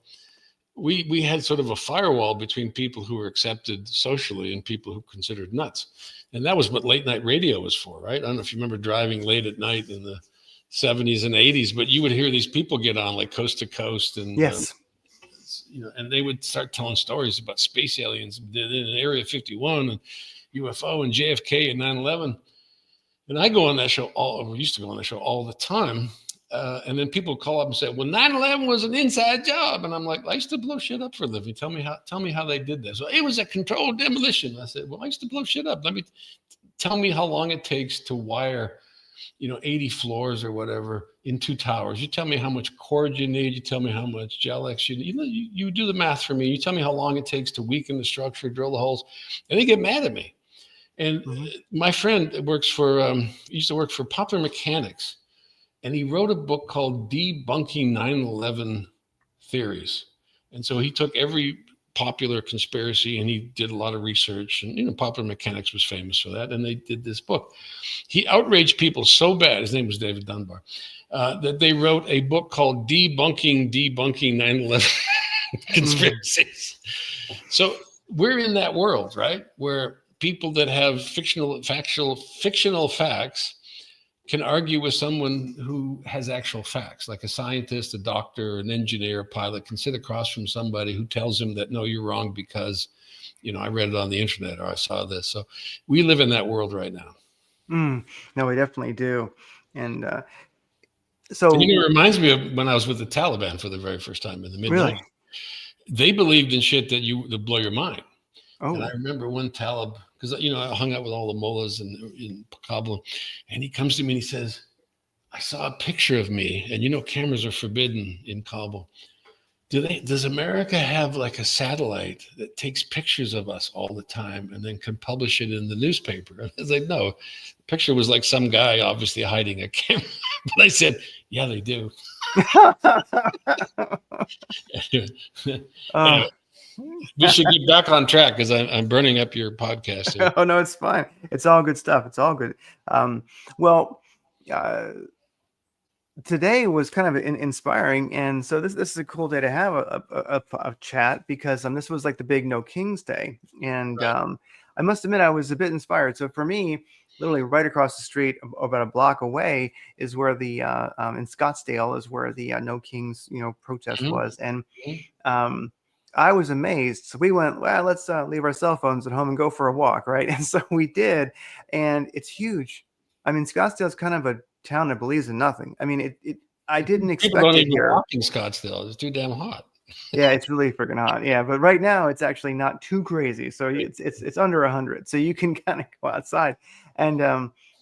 we had sort of a firewall between people who were accepted socially and people who considered nuts, and that was what late night radio was for, right? I don't know if you remember driving late at night in the 70s and 80s, but you would hear these people get on like Coast to Coast, and
Yes.
and they would start telling stories about space aliens in Area 51 and UFO and JFK and 9/11. And I go on that show we used to go on that show all the time. And then people call up and say, well, 9/11 was an inside job. And I'm like, I used to blow shit up for a living. Tell me how they did that. So it was a controlled demolition. I said, well, I used to blow shit up. Tell me how long it takes to wire 80 floors or whatever in 2 towers. You tell me how much cord you need. You tell me how much Gel-X you need. You do the math for me. You tell me how long it takes to weaken the structure, drill the holes. And they get mad at me. And my friend used to work for Popular Mechanics. And he wrote a book called Debunking 9/11 Theories. And so he took every popular conspiracy and he did a lot of research. And, Popular Mechanics was famous for that. And they did this book. He outraged people so bad, his name was David Dunbar, that they wrote a book called Debunking 9/11 Conspiracies. So we're in that world, right? Where people that have fictional facts can argue with someone who has actual facts, like a scientist, a doctor, an engineer, a pilot can sit across from somebody who tells him that, no, you're wrong because, I read it on the internet or I saw this. So we live in that world right now.
No, we definitely do. And so
it reminds me of when I was with the Taliban for the very first time in the mid-90s.
Really?
They believed in shit that blow your mind.
Oh.
And I remember one Talib, because I hung out with all the mullahs in Kabul, and he comes to me and he says, I saw a picture of me, and cameras are forbidden in Kabul. Does America have like a satellite that takes pictures of us all the time and then can publish it in the newspaper? And I was like, no. The picture was like some guy obviously hiding a camera. But I said, yeah, they do. Anyway, we should get back on track because I'm burning up your podcast here.
Oh, no, it's fine. It's all good stuff. It's all good. Today was kind of inspiring, and so this is a cool day to have a chat because this was like the big No Kings Day, and right. I must admit I was a bit inspired. So for me, literally right across the street, about a block away, is where the in Scottsdale is where the No Kings protest was, and I was amazed. So we went, well, let's leave our cell phones at home and go for a walk, right? And so we did, and it's huge. I mean, Scottsdale is kind of a town that believes in nothing. I mean, I didn't expect
People don't
it
even
here.
walk in Scottsdale. It's too damn hot.
Yeah, it's really freaking hot. Yeah, but right now it's actually not too crazy. So it's under 100. So you can kind of go outside, and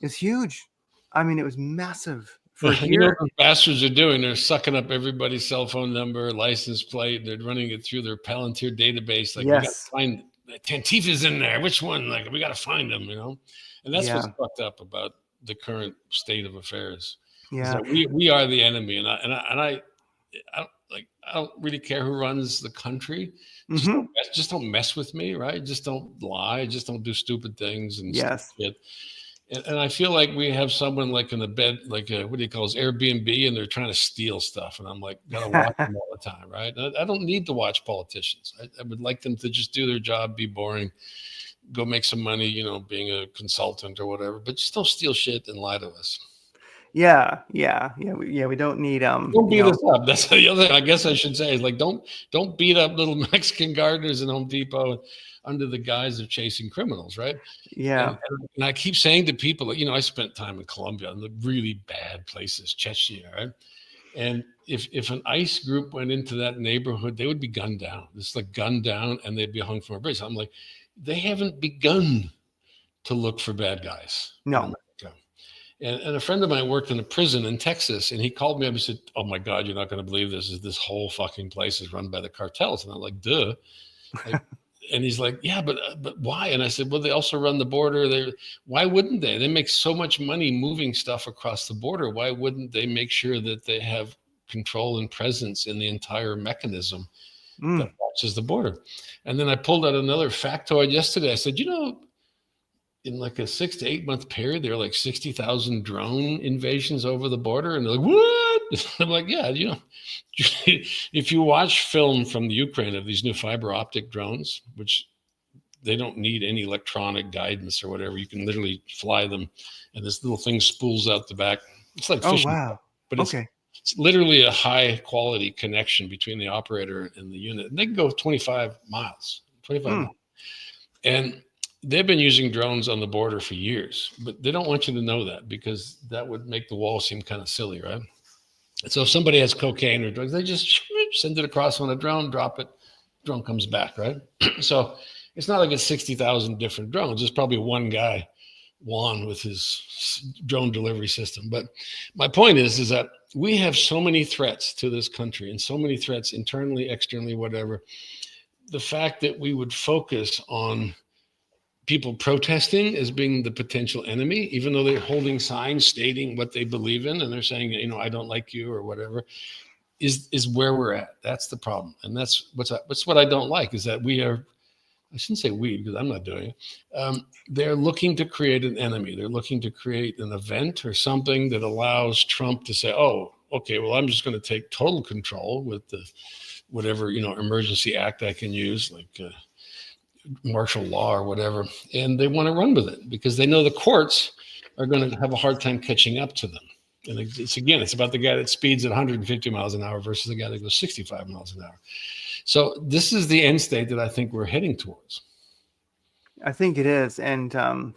it's huge. I mean, it was massive. For here,
what bastards are doing? They're sucking up everybody's cell phone number, license plate. They're running it through their Palantir database. Like,
yes.
we got to find Tantifa's in there. Which one? Like, we got to find them, And that's what's fucked up about the current state of affairs.
Yeah,
we are the enemy, and I don't really care who runs the country. Just don't mess with me, right? Just don't lie. Just don't do stupid things and shit. And I feel like we have someone like in the bed, like what do you call it, Airbnb, and they're trying to steal stuff. And I'm like, gotta watch them all the time, right? I don't need to watch politicians. I would like them to just do their job, be boring, go make some money, being a consultant or whatever. But just don't steal shit and lie to us.
Yeah. We don't need
Don't beat us up. That's the other thing I guess I should say is like don't beat up little Mexican gardeners in Home Depot under the guise of chasing criminals, right?
Yeah.
And I keep saying to people, I spent time in Colombia in the really bad places, Chechnya, right? And if an ICE group went into that neighborhood, they would be gunned down. It's like gunned down, and they'd be hung from a bridge. I'm like, they haven't begun to look for bad guys.
No.
And a friend of mine worked in a prison in Texas, and he called me up and said, oh my God, you're not going to believe this. This whole fucking place is run by the cartels. And I'm like, duh. And he's like, yeah, but why? And I said, well, they also run the border. Why wouldn't they? They make so much money moving stuff across the border. Why wouldn't they make sure that they have control and presence in the entire mechanism that
Mm.
watches the border? And then I pulled out another factoid yesterday. I said, in like a 6 to 8 month period, there are like 60,000 drone invasions over the border. And they're like, what? I'm like, yeah, if you watch film from the Ukraine of these new fiber optic drones, which they don't need any electronic guidance or whatever, you can literally fly them, and this little thing spools out the back. It's like
Oh,
fishing,
wow.
but
Okay.
it's literally a high quality connection between the operator and the unit. And they can go 25 miles.
Mm.
And they've been using drones on the border for years, but they don't want you to know that because that would make the wall seem kind of silly, right? So if somebody has cocaine or drugs, they just send it across on a drone, drop it, drone comes back, right? So it's not like it's 60,000 different drones. It's probably one guy, Juan, with his drone delivery system. But my point is that we have so many threats to this country and so many threats internally, externally, whatever. The fact that we would focus on people protesting as being the potential enemy, even though they're holding signs stating what they believe in, and they're saying, I don't like you or whatever, is where we're at. That's the problem. And that's what I don't like, is that we are, I shouldn't say we, because I'm not doing it. They're looking to create an enemy. They're looking to create an event or something that allows Trump to say, oh, okay, well, I'm just going to take total control with the whatever, emergency act I can use, like martial law or whatever. And they want to run with it because they know the courts are going to have a hard time catching up to them. And it's about the guy that speeds at 150 miles an hour versus the guy that goes 65 miles an hour. So this is the end state that I think we're heading towards.
I think it is. And the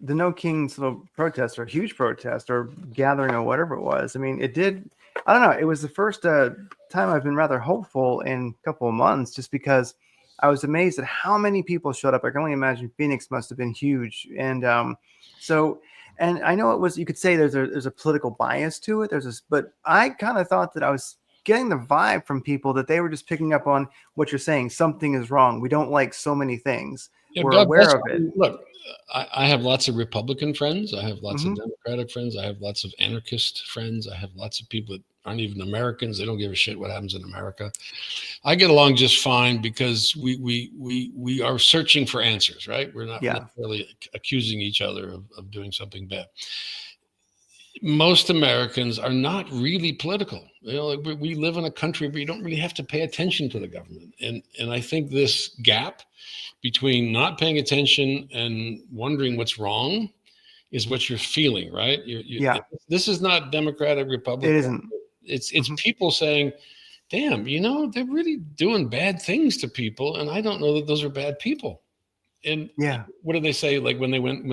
No Kings little protest or huge protest or gathering or whatever it was. I mean, it did. I don't know. It was the first time I've been rather hopeful in a couple of months, just because I was amazed at how many people showed up. I can only imagine Phoenix must have been huge. And and I know it was, you could say there's a political bias to it. But I kind of thought that I was getting the vibe from people that they were just picking up on what you're saying. Something is wrong. We don't like so many things.
Yeah,
We're
God bless
aware of it.
Look, I have lots of Republican friends. I have lots
Mhm.
of Democratic friends. I have lots of anarchist friends. I have lots of people that aren't even Americans. They don't give a shit what happens in America. I get along just fine because we are searching for answers, right? We're not
Yeah.
necessarily accusing each other of doing something bad. Most Americans are not really political. Like we live in a country where you don't really have to pay attention to the government. And I think this gap between not paying attention and wondering what's wrong is what you're feeling, right?
Yeah.
This is not Democratic, Republican.
It isn't.
It's
Mhm.
people saying, damn, they're really doing bad things to people. And I don't know that those are bad people. And
Yeah.
what do they say? Like when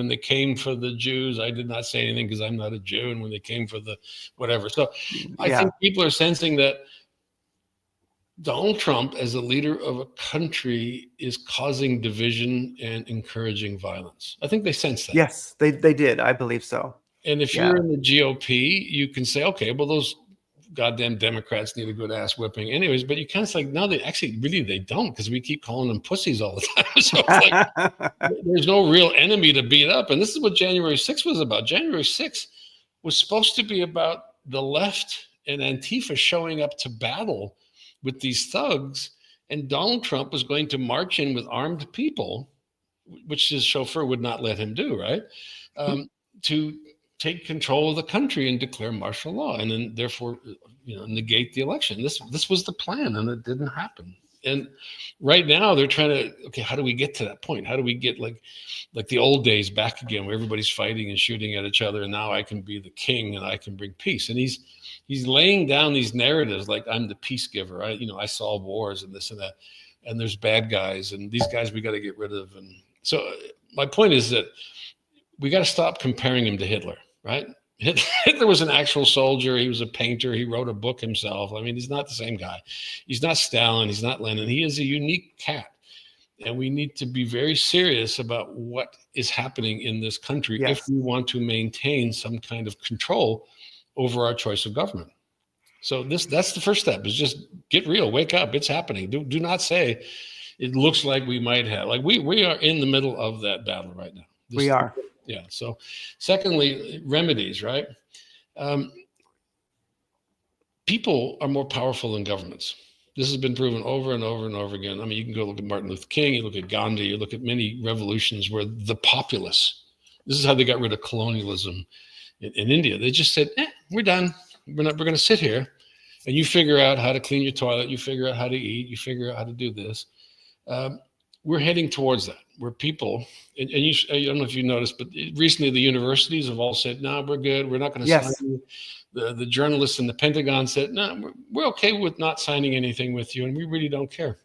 they came for the Jews, I did not say anything because I'm not a Jew. And when they came for the whatever. So I
Yeah.
think people are sensing that Donald Trump, as a leader of a country, is causing division and encouraging violence. I think they sense that.
Yes, they did. I believe so.
And if
Yeah.
you're in the GOP, you can say, okay, well, those goddamn Democrats need a good ass whipping anyways. But you kind of say, no, they don't, because we keep calling them pussies all the time. So it's like, there's no real enemy to beat up. And this is what January 6th was about. January 6th was supposed to be about the left and Antifa showing up to battle with these thugs. And Donald Trump was going to march in with armed people, which his chauffeur would not let him do, right? To take control of the country and declare martial law, and then therefore, negate the election. This was the plan, and it didn't happen. And right now they're trying to, okay, how do we get to that point? How do we get like the old days back again, where everybody's fighting and shooting at each other, and now I can be the king and I can bring peace? And he's laying down these narratives like I'm the peace giver. I solve wars and this and that, and there's bad guys, and these guys we got to get rid of. And so my point is that we got to stop comparing him to Hitler, right? Hitler was an actual soldier. He was a painter. He wrote a book himself. I mean, he's not the same guy. He's not Stalin. He's not Lenin. He is a unique cat. And we need to be very serious about what is happening in this country if we want to maintain some kind of control over our choice of government. So that's the first step, is just get real, wake up. It's happening. Do not say, it looks like we might have. Like we are in the middle of that battle right now.
We are.
Yeah. So, secondly, remedies, right? Um, People are more powerful than governments. This has been proven over and over and over again. I mean, you can go look at Martin Luther King, you look at Gandhi, you look at many revolutions where the populace, this is how they got rid of colonialism in India. They just said, we're done. We're going to sit here and you figure out how to clean your toilet. You figure out how to eat. You figure out how to do this. We're heading towards that, where people, and I don't know if you noticed, but recently the universities have all said, no, we're good. We're not going to sign you. The journalists in the Pentagon said, no, we're okay with not signing anything with you, and we really don't care.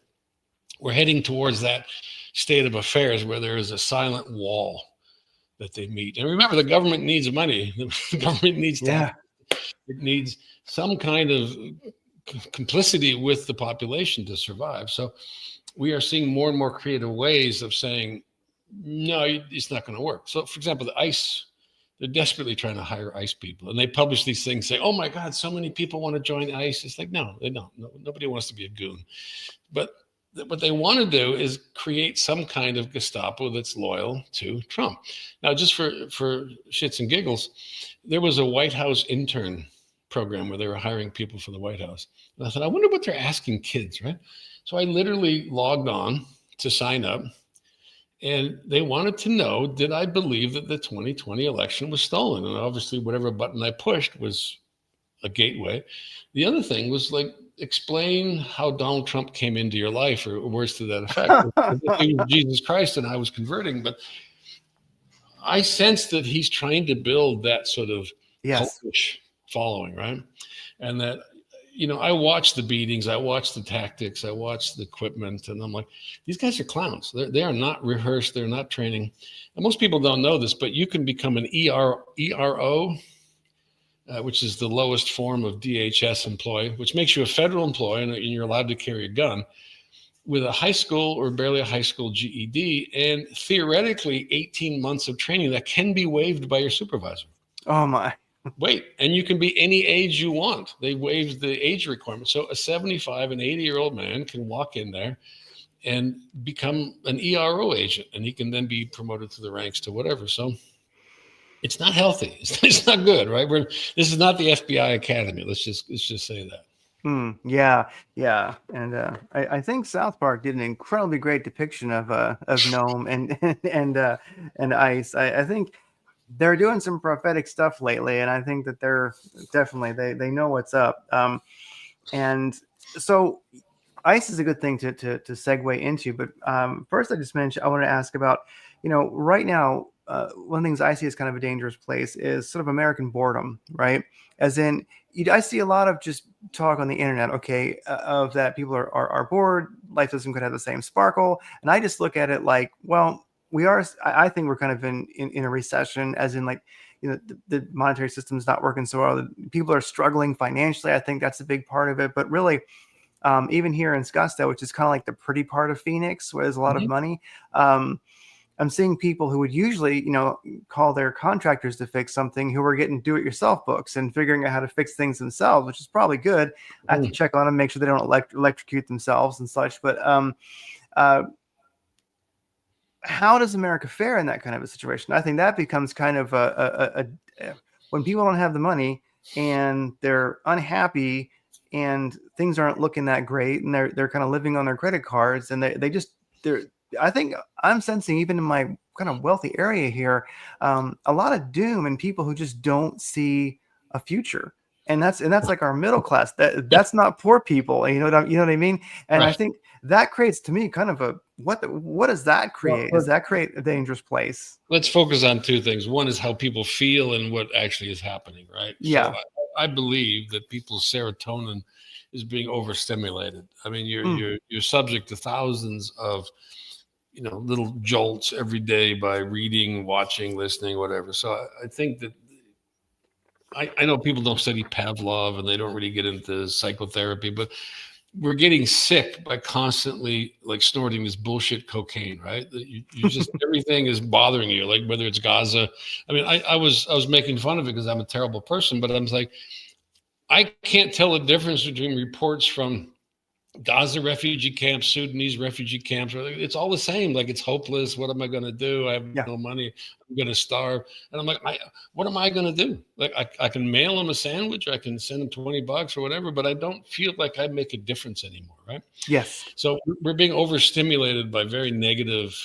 We're heading towards that state of affairs where there is a silent wall that they meet. And remember, the government needs money. The government needs tax. It needs some kind of complicity with the population to survive. So we are seeing more and more creative ways of saying, no, it's not going to work. So, for example, the ICE, they're desperately trying to hire ICE people. And they publish these things saying, oh, my God, so many people want to join ICE. It's like, no, they don't. No, nobody wants to be a goon. But what they want to do is create some kind of Gestapo that's loyal to Trump. Now, just for shits and giggles, there was a White House intern program where they were hiring people for the White House. And I thought, I wonder what they're asking kids, right? So I literally logged on to sign up, and they wanted to know, did I believe that the 2020 election was stolen? And obviously, whatever button I pushed was a gateway. The other thing was like, explain how Donald Trump came into your life, or words to that effect. He was Jesus Christ and I was converting, but I sense that he's trying to build that sort of cultish following, right? And that, I watch the beatings, I watch the tactics, I watch the equipment, and I'm like, these guys are clowns. They are not rehearsed, they're not training. And most people don't know this, but you can become an ERO, which is the lowest form of DHS employee, which makes you a federal employee, and you're allowed to carry a gun with a high school or barely a high school GED, and theoretically 18 months of training that can be waived by your supervisor.
Oh my.
Wait, and you can be any age you want. They waived the age requirement. So a 75 and 80-year-old man can walk in there and become an ERO agent, and he can then be promoted to the ranks to whatever. So it's not healthy. It's not good, right? This is not the FBI Academy. Let's just say that.
Yeah, and I think South Park did an incredibly great depiction of Gnome and ICE. I think they're doing some prophetic stuff lately, and I think that they're definitely they know what's up. And so ICE is a good thing to segue into. But first, I want to ask about, right now. One of the things I see as kind of a dangerous place is sort of American boredom, right? As in, I see a lot of just talk on the internet, of that people are bored, life doesn't quite have the same sparkle. And I just look at it like, well, I think we're kind of in a recession, as in like, the monetary system is not working so well. People are struggling financially. I think that's a big part of it. But really, even here in Scottsdale, which is kind of like the pretty part of Phoenix, where there's a lot of money, I'm seeing people who would usually, call their contractors to fix something, who are getting do-it-yourself books and figuring out how to fix things themselves, which is probably good. I have to check on them, make sure they don't electrocute themselves and such. But how does America fare in that kind of a situation? I think that becomes kind of when people don't have the money and they're unhappy and things aren't looking that great, and they're kind of living on their credit cards, and they're I think I'm sensing, even in my kind of wealthy area here, a lot of doom and people who just don't see a future. And that's like our middle class. That's not poor people. You know what I mean? And right. I think that creates, to me, kind of what does that create? Does that create a dangerous place?
Let's focus on two things. One is how people feel and what actually is happening, right?
Yeah.
So I believe that people's serotonin is being overstimulated. I mean, you're subject to thousands of little jolts every day by reading, watching, listening, whatever. So I think that I know people don't study Pavlov and they don't really get into psychotherapy, but we're getting sick by constantly like snorting this bullshit cocaine, right? You just everything is bothering you, like whether it's Gaza. I mean, I was making fun of it because I'm a terrible person, but I'm like, I can't tell the difference between reports from Gaza refugee camps, Sudanese refugee camps. It's all the same. Like, it's hopeless. What am I going to do? I have
Yeah.
no money. I'm going to starve. And I'm like, what am I going to do? Like, I can mail them a sandwich. I can send them $20 or whatever, but I don't feel like I make a difference anymore. Right.
Yes.
So we're being overstimulated by very negative,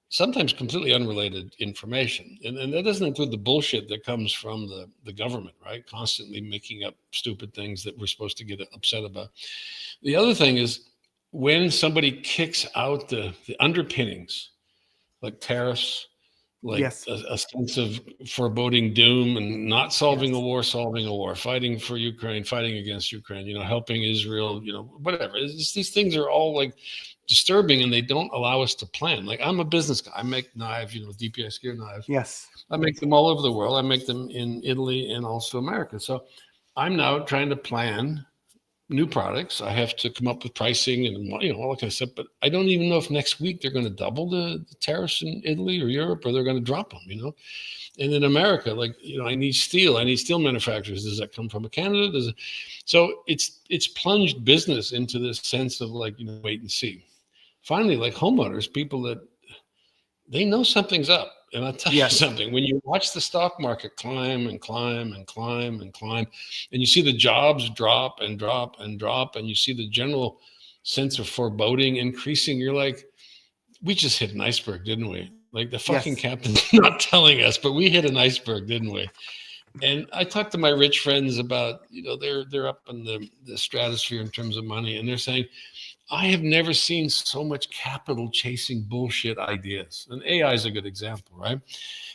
sometimes completely unrelated information. And that doesn't include the bullshit that comes from the government, right? Constantly making up stupid things that we're supposed to get upset about. The other thing is, when somebody kicks out the underpinnings, like tariffs, like
Yes.
a sense of foreboding doom, and not solving a
Yes.
war, solving a war, fighting for Ukraine, fighting against Ukraine, helping Israel, whatever. These things are all like disturbing, and they don't allow us to plan. Like, I'm a business guy. I make knives, DPI gear knives.
Yes.
I make them all over the world. I make them in Italy and also America. So I'm now trying to plan new products. I have to come up with pricing and all that kind of stuff. But I don't even know if next week they're going to double the tariffs in Italy or Europe, or they're going to drop them. And in America, like, I need steel. I need steel manufacturers. Does that come from Canada? So it's plunged business into this sense of like, wait and see. Finally, like homeowners, people that they know something's up. And I'll tell you something, when you watch the stock market climb and climb and climb and climb, and you see the jobs drop and drop and drop, and you see the general sense of foreboding increasing, you're like, we just hit an iceberg, didn't we? Like, the fucking captain's not telling us, but we hit an iceberg, didn't we? And I talked to my rich friends about, they're up in the stratosphere in terms of money, and they're saying, I have never seen so much capital chasing bullshit ideas. And AI is a good example, right?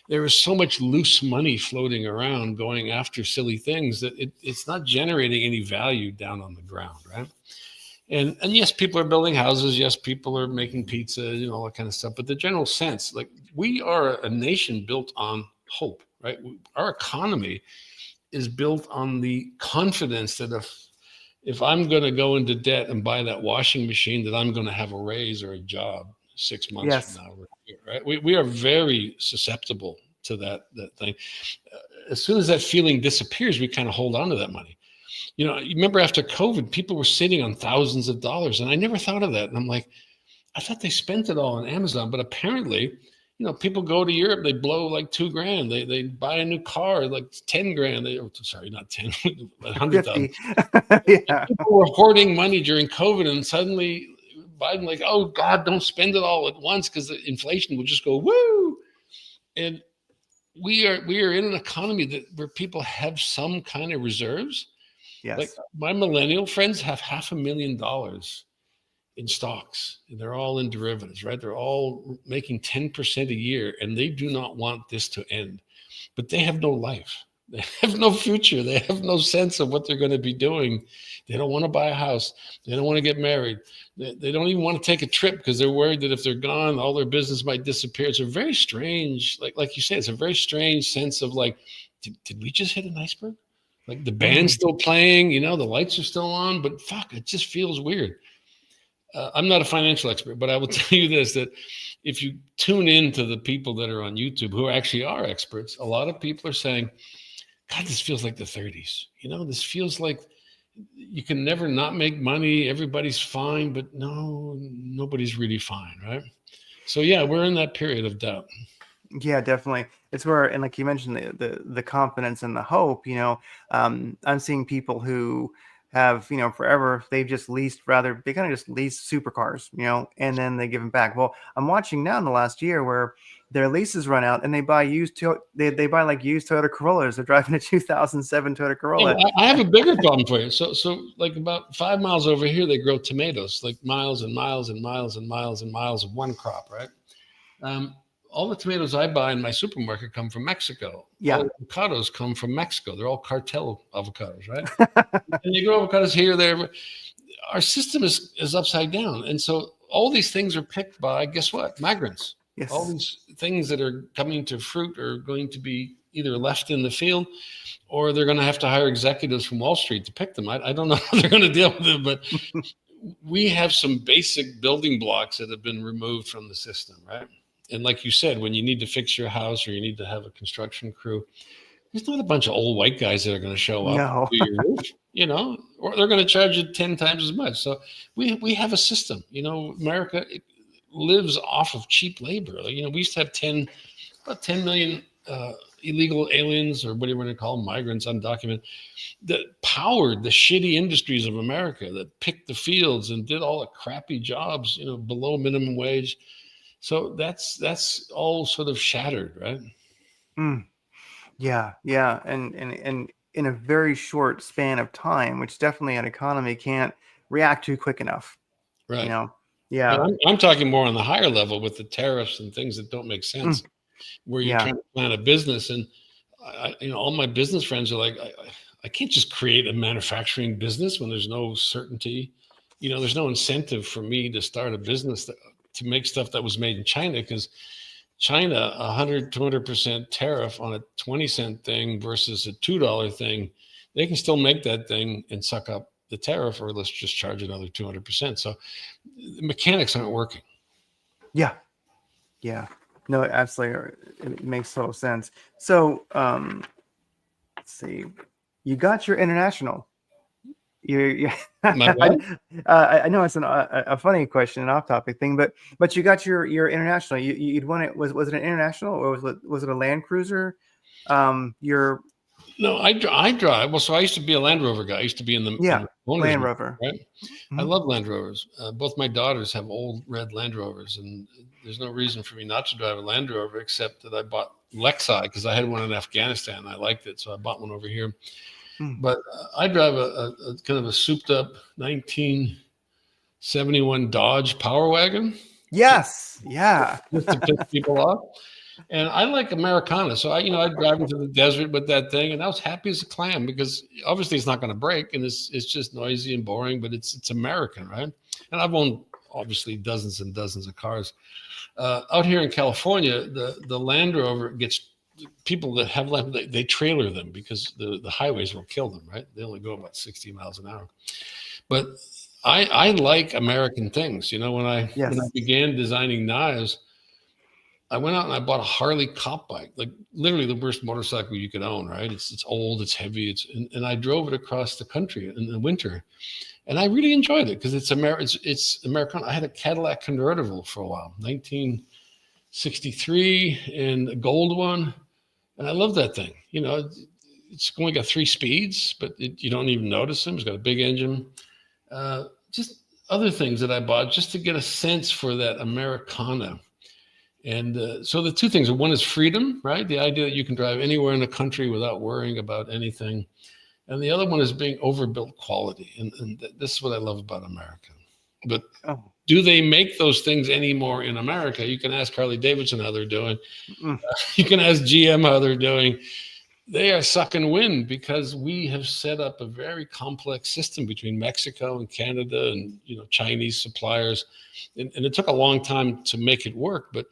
There is so much loose money floating around going after silly things that it's not generating any value down on the ground, right? And yes, people are building houses. Yes, people are making pizza, all that kind of stuff. But the general sense, like, we are a nation built on hope, right? Our economy is built on the confidence that if I'm going to go into debt and buy that washing machine, that I'm going to have a raise or a job 6 months from now, right? We are very susceptible to that thing. As soon as that feeling disappears, we kind of hold on to that money. You remember after COVID, people were sitting on thousands of dollars, and I never thought of that. And I'm like, I thought they spent it all on Amazon, but apparently, people go to Europe, they blow like $2,000. They buy a new car, like 10 grand. Sorry, not 10, 100,000.
Yeah.
People were hoarding money during COVID, and suddenly Biden, like, oh God, don't spend it all at once, because the inflation will just go woo. And we are in an economy where people have some kind of reserves.
Yes.
Like, my millennial friends have $500,000 in stocks, and they're all in derivatives, right? They're all making 10% a year, and they do not want this to end, but they have no life. They have no future. They have no sense of what they're going to be doing. They don't want to buy a house. They don't want to get married. They don't even want to take a trip, because they're worried that if they're gone, all their business might disappear. It's a very strange, like you said, it's a very strange sense of like, did we just hit an iceberg? Like, the band's still playing, the lights are still on, but fuck, it just feels weird. I'm not a financial expert, but I will tell you this, that if you tune in to the people that are on YouTube who actually are experts, a lot of people are saying, God, this feels like the 30s. This feels like you can never not make money. Everybody's fine, but no, nobody's really fine, right? So yeah, we're in that period of doubt.
Yeah, definitely. It's where, and like you mentioned, the confidence and the hope. I'm seeing people who have, forever, they've just leased, they kind of just lease supercars, and then they give them back. Well, I'm watching now in the last year where their leases run out, and they buy they buy like used Toyota Corollas. They're driving a 2007 Toyota Corolla.
Oh, I have a bigger problem for you. So like about 5 miles over here, they grow tomatoes, like miles and miles and miles and miles and miles of one crop, right? All the tomatoes I buy in my supermarket come from Mexico.
Yeah.
All avocados come from Mexico. They're all cartel avocados, right? And you grow avocados here, there. Our system is upside down. And so all these things are picked by, guess what? Migrants.
Yes.
All these things that are coming to fruit are going to be either left in the field, or they're going to have to hire executives from Wall Street to pick them. I don't know how they're going to deal with it, but we have some basic building blocks that have been removed from the system, right? And like you said, when you need to fix your house or you need to have a construction crew, there's not a bunch of old white guys that are going to show up
No.
to your roof. or they're going to charge you 10 times as much. So we have a system. America lives off of cheap labor. We used to have about 10 million illegal aliens, or what do you want to call them, migrants, undocumented, that powered the shitty industries of America, that picked the fields and did all the crappy jobs, below minimum wage. So that's all sort of shattered, right?
Mm. Yeah, yeah, and in a very short span of time, which definitely an economy can't react to quick enough. You
Right.
know,
But
yeah,
I'm talking more on the higher level with the tariffs and things that don't make sense,
mm,
where you're
yeah,
trying to plan a business. And all my business friends are like, I can't just create a manufacturing business when there's no certainty. There's no incentive for me to start a business to make stuff that was made in China, because China, 200% tariff on a 20-cent thing versus a $2 thing, they can still make that thing and suck up the tariff, or let's just charge another 200%. So the mechanics aren't working.
yeah, yeah. No, absolutely, it makes total sense. So, let's see, you got your international. You
My what?
I know it's a funny question, an off-topic thing, but you got your international. You'd won it. Was it an international, or was it a Land Cruiser? Your
No, I drive. Well, so I used to be a Land Rover guy. I used to be in
yeah,
the owners,
Land Rover.
right? I
Mhm.
love Land Rovers. Both my daughters have old red Land Rovers, and there's no reason for me not to drive a Land Rover, except that I bought Lexi because I had one in Afghanistan. And I liked it, so I bought one over here.
Mm.
But I drive a kind of a souped up 1971 Dodge Power Wagon, just,
Yes, yeah.
just to piss people off. And I like Americana. So I drive into the desert with that thing, and I was happy as a clam, because obviously it's not going to break, and it's just noisy and boring, but it's American, right? And I've owned obviously dozens and dozens of cars. Out here in California, the Land Rover gets people that have Land, they trailer them because the highways will kill them, right? They only go about 60 miles an hour. But I like American things. When I
Yes.
began designing knives, I went out and I bought a Harley cop bike, like literally the worst motorcycle you could own, right? It's old, it's heavy, and I drove it across the country in the winter, and I really enjoyed it because it's American. I had a Cadillac convertible for a while, 1963, and a gold one, and I love that thing. It's only got 3 speeds, but you don't even notice them. It's got a big engine. Just other things that I bought just to get a sense for that Americana. And so the two things are, one is freedom, right? The idea that you can drive anywhere in the country without worrying about anything. And the other one is being overbuilt quality. And this is what I love about America. But
Oh.
do they make those things anymore in America? You can ask Harley Davidson how they're doing.
Mm.
You can ask GM how they're doing. They are sucking wind because we have set up a very complex system between Mexico and Canada and Chinese suppliers. And it took a long time to make it work, but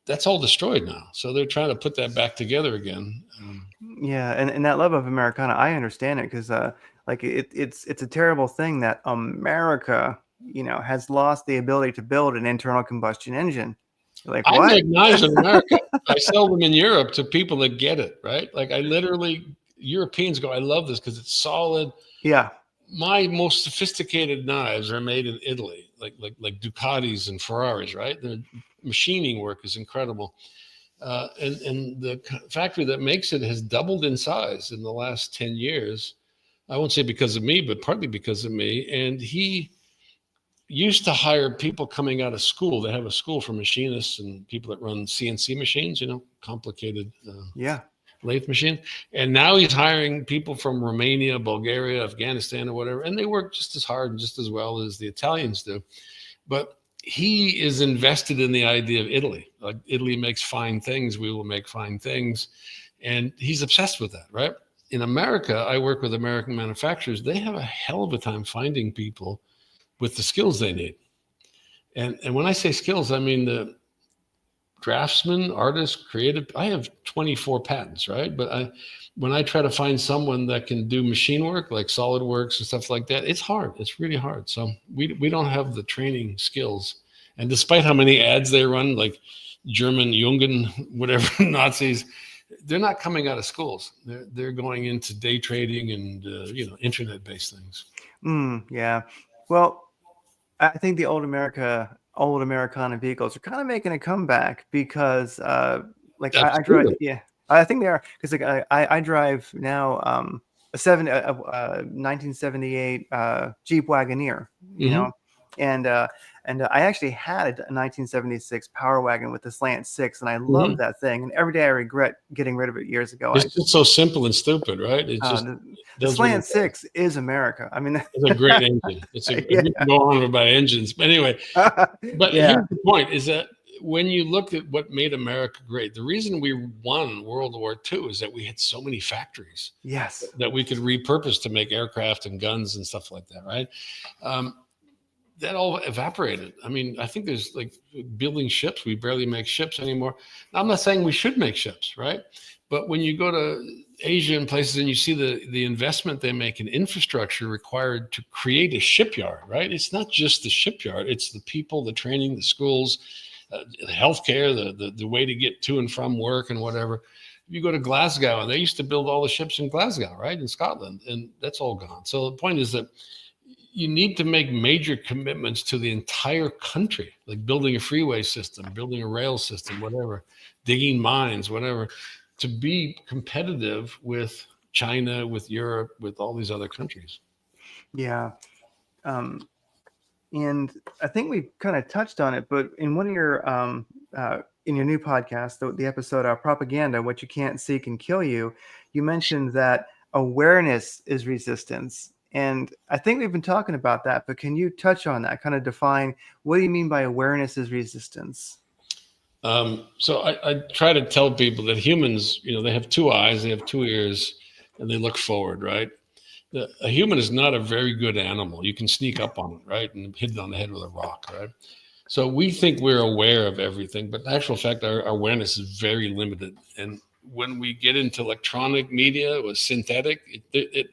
that's all destroyed now. So they're trying to put that back together again.
Yeah, and that love of Americana, I understand it because like it's a terrible thing that America, has lost the ability to build an internal combustion engine. You're like,
I
what?
make knives in America. I sell them in Europe to people that get it, right? Like Europeans go, I love this because it's solid.
Yeah.
My most sophisticated knives are made in Italy, like Ducatis and Ferraris, right? The machining work is incredible. And the factory that makes it has doubled in size in the last 10 years. I won't say because of me, but partly because of me. And he used to hire people coming out of school. They have a school for machinists and people that run CNC machines, complicated
Yeah.
lathe machines. And now he's hiring people from Romania, Bulgaria, Afghanistan, or whatever. And they work just as hard and just as well as the Italians do. But he is invested in the idea of Italy. Like, Italy makes fine things, we will make fine things. And he's obsessed with that, right? In America, I work with American manufacturers. They have a hell of a time finding people with the skills they need. And when I say skills, I mean the draftsman, artist, creative. I have 24 patents, right? But when I try to find someone that can do machine work like SolidWorks and stuff like that, it's hard. It's really hard. So we don't have the training skills. And despite how many ads they run, like German Jungen, whatever Nazis, they're not coming out of schools. They're going into day trading and internet-based things.
Yeah. Well, I think the old Americana vehicles are kind of making a comeback because, like I drive,
Absolutely.
yeah, I think they are because like I drive now a 1978 Jeep Wagoneer, you
Hmm.
know, and uh, and I actually had a 1976 Power Wagon with the slant six, and I
Hmm.
loved that thing. And every day I regret getting rid of it years ago.
It's just so simple and stupid, right? It just
The, the
does what it
slant
does.
six is America. I mean,
It's a great engine.
yeah,
We can go on about engines, but anyway. But
yeah,
here's the point: is that when you look at what made America great, the reason we won World War II is that we had so many factories
yes.
that we could repurpose to make aircraft and guns and stuff like that, right? Um, that all evaporated. I mean, I think there's like building ships. We barely make ships anymore. Now, I'm not saying we should make ships, right? But when you go to Asia and places and you see the investment they make in infrastructure required to create a shipyard, right? It's not just the shipyard; it's the people, the training, the schools, the healthcare, the way to get to and from work and whatever. You go to Glasgow, and they used to build all the ships in Glasgow, right, in Scotland, and that's all gone. So the point is that you need to make major commitments to the entire country, like building a freeway system, building a rail system, whatever, digging mines, whatever, to be competitive with China, with Europe, with all these other countries.
Yeah. Um, and I think we kind of touched on it, but in one of your in your new podcast, the episode "Propaganda: What You Can't See Can Kill You," you mentioned that awareness is resistance, and I think we've been talking about that. But can you touch on that? Kind of define what do you mean by awareness is resistance?
So I try to tell people that humans, they have two eyes, they have two ears, and they look forward, right? A human is not a very good animal. You can sneak up on it, right, and hit it on the head with a rock, right? So we think we're aware of everything, but in actual fact, our awareness is very limited. And when we get into electronic media or synthetic,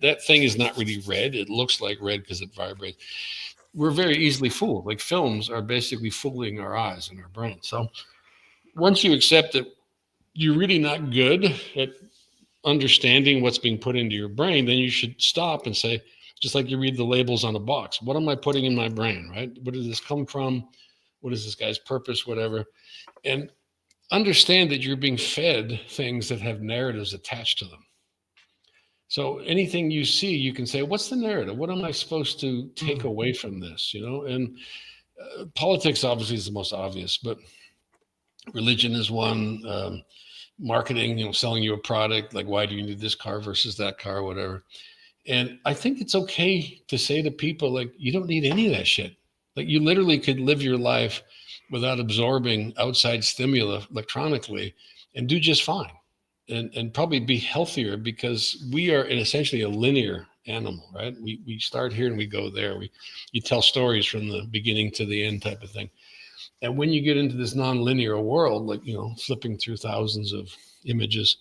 that thing is not really red. It looks like red because it vibrates. We're very easily fooled. Like films are basically fooling our eyes and our brain. So once you accept that you're really not good at understanding what's being put into your brain, then you should stop and say, just like you read the labels on a box, what am I putting in my brain, right? Where did this come from? What is this guy's purpose, whatever? And understand that you're being fed things that have narratives attached to them. So anything you see, you can say, what's the narrative? What am I supposed to take away from this? And politics obviously is the most obvious, but religion is one. Marketing, selling you a product, like why do you need this car versus that car, whatever. And I think it's okay to say to people, like, you don't need any of that shit. Like, you literally could live your life without absorbing outside stimuli electronically and do just fine, and probably be healthier, because we are in essentially a linear animal, right? We start here and we go there. You tell stories from the beginning to the end type of thing. And when you get into this non-linear world, like, flipping through thousands of images,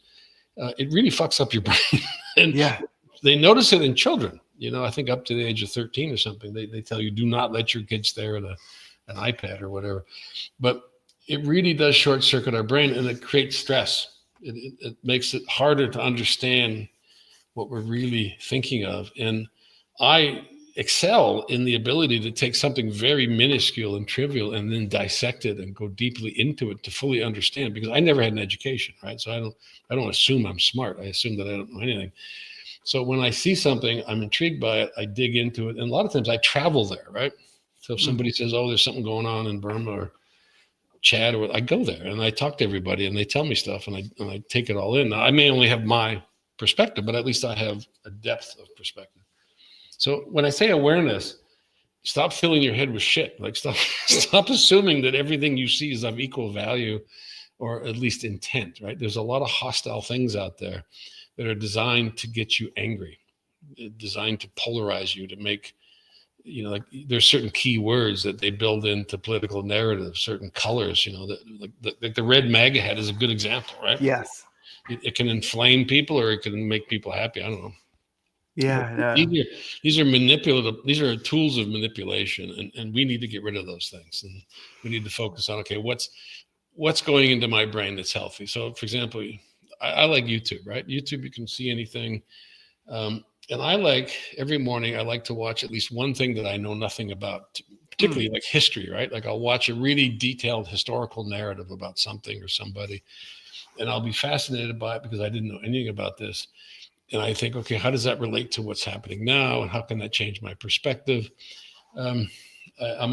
it really fucks up your brain. And
Yeah.
they notice it in children. I think up to the age of 13 or something, they tell you, do not let your kids stare at an iPad or whatever. But it really does short circuit our brain, and it creates stress. It makes it harder to understand what we're really thinking of. And I excel in the ability to take something very minuscule and trivial and then dissect it and go deeply into it to fully understand, because I never had an education, right? So I don't assume I'm smart. I assume that I don't know anything. So when I see something, I'm intrigued by it, I dig into it. And a lot of times I travel there, right? So if somebody says, oh, there's something going on in Burma or Chad, or I go there and I talk to everybody and they tell me stuff, and I take it all in. Now, I may only have my perspective, but at least I have a depth of perspective. So when I say awareness, stop filling your head with shit. Like, stop assuming that everything you see is of equal value, or at least intent, right? There's a lot of hostile things out there that are designed to get you angry, designed to polarize you, to make, like, there's certain key words that they build into political narratives, certain colors, like the red MAGA hat is a good example, right?
Yes.
It can inflame people, or it can make people happy. I don't know.
Yeah.
These are manipulative. These are tools of manipulation, and we need to get rid of those things. And we need to focus on, okay, what's going into my brain that's healthy. So, for example, I like YouTube, right? YouTube, you can see anything. And I like every morning, I like to watch at least one thing that I know nothing about, particularly like history, right? Like I'll watch a really detailed historical narrative about something or somebody, and I'll be fascinated by it because I didn't know anything about this. And I think, okay, how does that relate to what's happening now? And how can that change my perspective? I'm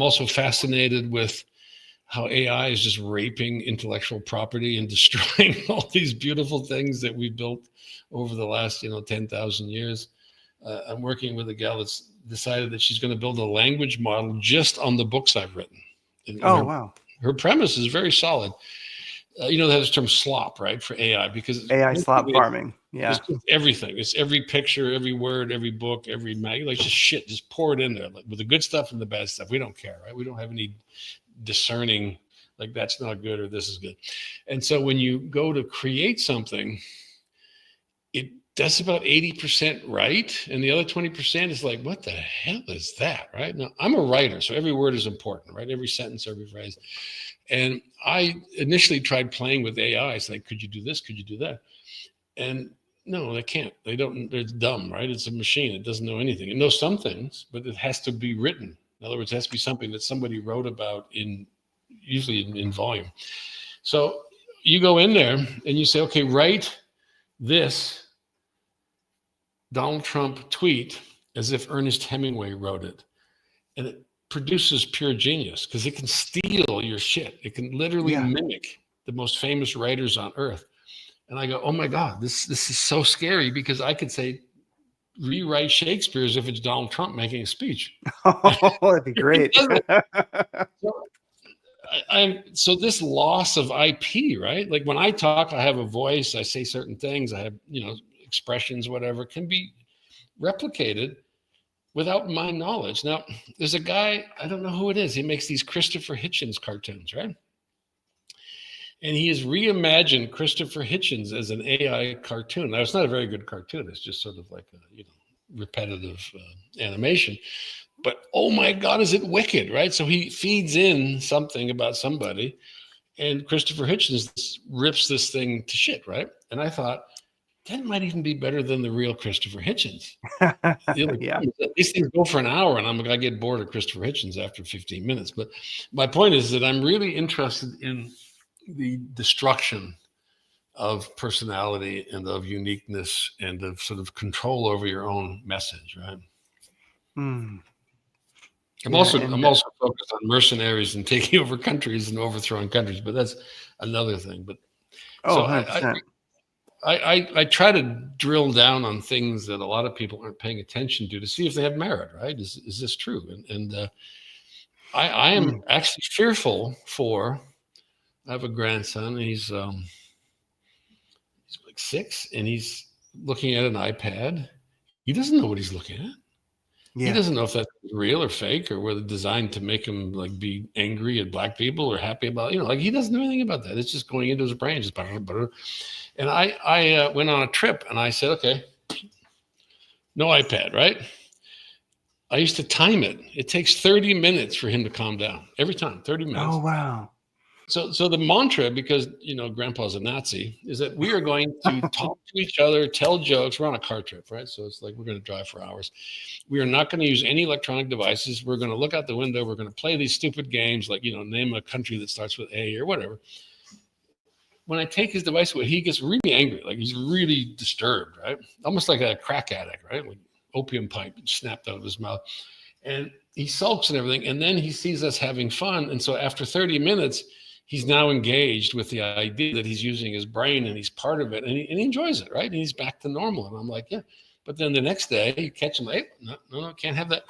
also fascinated with how AI is just raping intellectual property and destroying all these beautiful things that we built over the last, 10,000 years. I'm working with a gal that's decided that she's going to build a language model just on the books I've written. And
Oh, wow.
her premise is very solid. There's term slop, right, for AI, because
AI slop farming. Yeah.
it's just everything. It's every picture, every word, every book, every mag, like just shit, just pour it in there, like with the good stuff and the bad stuff. We don't care, right? We don't have any discerning, like that's not good or this is good. And so when you go to create something, that's about 80% right. And the other 20% is like, what the hell is that? Right. Now, I'm a writer, so every word is important, right? Every sentence, every phrase. And I initially tried playing with AI. It's like, could you do this? Could you do that? And no, they can't. They don't. They're dumb, right? It's a machine. It doesn't know anything. It knows some things, but it has to be written. In other words, it has to be something that somebody wrote about usually in volume. So you go in there and you say, okay, write this Donald Trump tweet as if Ernest Hemingway wrote it. And it produces pure genius because it can steal your shit. It can literally mimic the most famous writers on earth. And I go, oh my God, this is so scary because I could say, rewrite Shakespeare as if it's Donald Trump making a speech.
Oh, that'd be great.
So this loss of IP, right? Like when I talk, I have a voice, I say certain things, I have, expressions, whatever, can be replicated without my knowledge. Now, there's a guy, I don't know who it is. He makes these Christopher Hitchens cartoons, right? And he has reimagined Christopher Hitchens as an AI cartoon. Now, it's not a very good cartoon. It's just sort of like a, repetitive animation. But oh my God, is it wicked, right? So he feeds in something about somebody, and Christopher Hitchens rips this thing to shit, right? And I thought, that might even be better than the real Christopher Hitchens.
Yeah.
These things go for an hour, and I get bored of Christopher Hitchens after 15 minutes. But my point is that I'm really interested in the destruction of personality and of uniqueness and of sort of control over your own message, right? I'm also focused on mercenaries and taking over countries and overthrowing countries, but that's another thing. But so
100%.
I try to drill down on things that a lot of people aren't paying attention to see if they have merit, right? Is this true? And I am actually fearful for. I have a grandson, and he's like 6, and he's looking at an iPad. He doesn't know what he's looking at. Yeah. He doesn't know if that's real or fake, or whether designed to make him like be angry at black people or happy about, like he doesn't know anything about that. It's just going into his brain, just and I went on a trip, and I said, okay, no iPad, right? I used to time it. It takes 30 minutes for him to calm down every time. 30 minutes.
Oh wow.
So the mantra, because Grandpa's a Nazi, is that we are going to talk to each other, tell jokes. We're on a car trip, right? So it's like we're going to drive for hours. We are not going to use any electronic devices. We're going to look out the window. We're going to play these stupid games, like name a country that starts with A or whatever. When I take his device away, he gets really angry, like he's really disturbed, right? Almost like a crack addict, right? Like opium pipe snapped out of his mouth, and he sulks and everything. And then he sees us having fun, and so after 30 minutes. He's now engaged with the idea that he's using his brain and he's part of it, and he enjoys it, right? And he's back to normal. And I'm like, yeah. But then the next day, you catch him, hey, no, can't have that.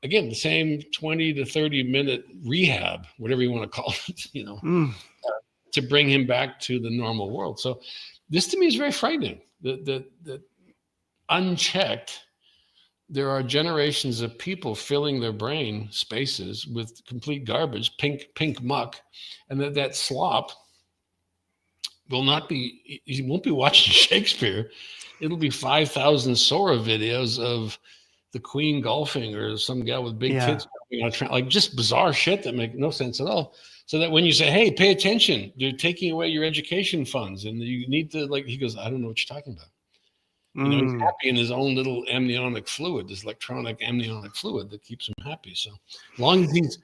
Again, the same 20 to 30 minute rehab, whatever you want to call it, to bring him back to the normal world. So this to me is very frightening. That unchecked, there are generations of people filling their brain spaces with complete garbage, pink muck, and that slop will not be. You won't be watching Shakespeare. It'll be 5,000 Sora videos of the queen golfing or some gal with big
Yeah.
tits, like just bizarre shit that make no sense at all. So that when you say, "Hey, pay attention, they're taking away your education funds, and you need to," like, he goes, "I don't know what you're talking about." He's
Mm.
happy in his own little amniotic fluid, this electronic amniotic fluid that keeps him happy. So as long as he's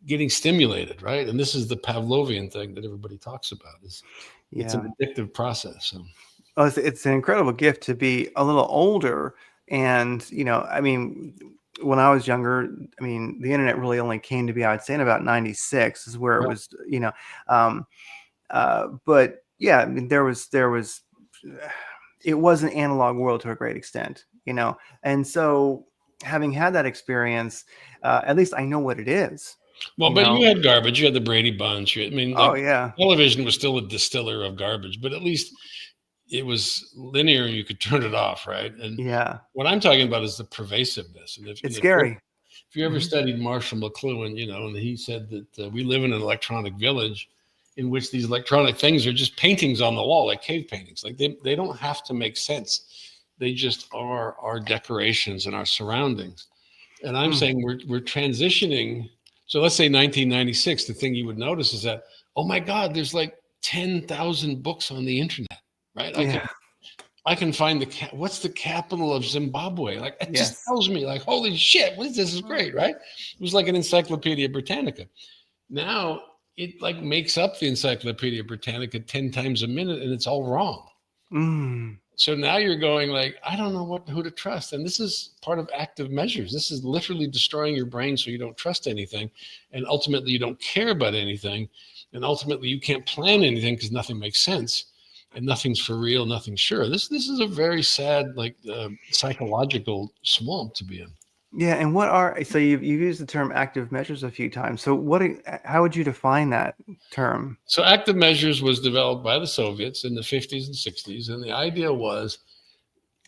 getting stimulated, right? And this is the Pavlovian thing that everybody talks about. It's
Yeah.
an addictive process. So
Well, it's an incredible gift to be a little older. And, I mean, when I was younger, I mean, the internet really only came to be, I'd say, in about 96 is where it
yeah.
was, um, but yeah, I mean, there was, it was an analog world to a great extent, and so having had that experience, at least I know what it is,
Well,
you
but you
know.
had garbage. You had the Brady Bunch. I mean,
Oh
like,
yeah,
television was still a distiller of garbage, but at least it was linear and you could turn it off, right? And
yeah,
what I'm talking about is the pervasiveness. And
it's scary.
if you ever
Hmm.
studied Marshall McLuhan, and he said that we live in an electronic village in which these electronic things are just paintings on the wall, like cave paintings. Like they don't have to make sense. They just are our decorations and our surroundings. And I'm
Mm.
saying we're transitioning. So let's say 1996, the thing you would notice is that, oh my God, there's like 10,000 books on the internet, right?
Yeah.
I can find what's the capital of Zimbabwe? Like, it just
Yes.
tells me, like, holy shit, this is great, right? It was like an Encyclopedia Britannica. Now it like makes up the Encyclopedia Britannica 10 times a minute, and it's all wrong.
Mm.
So now you're going like, I don't know who to trust. And this is part of active measures. This is literally destroying your brain so you don't trust anything. And ultimately you don't care about anything. And ultimately you can't plan anything because nothing makes sense and nothing's for real, nothing's sure. This is a very sad, like psychological swamp to be in.
Yeah, and so you've used the term active measures a few times. So how would you define that term?
So active measures was developed by the Soviets in the 50s and 60s. And the idea was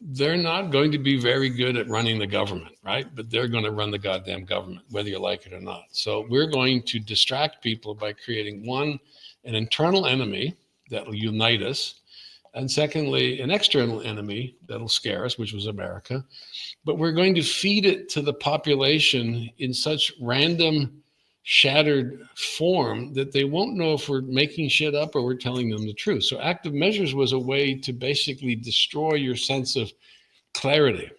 they're not going to be very good at running the government, right? But they're going to run the goddamn government, whether you like it or not. So we're going to distract people by creating an internal enemy that will unite us. And secondly, an external enemy that'll scare us, which was America. But we're going to feed it to the population in such random, shattered form that they won't know if we're making shit up or we're telling them the truth. So active measures was a way to basically destroy your sense of clarity.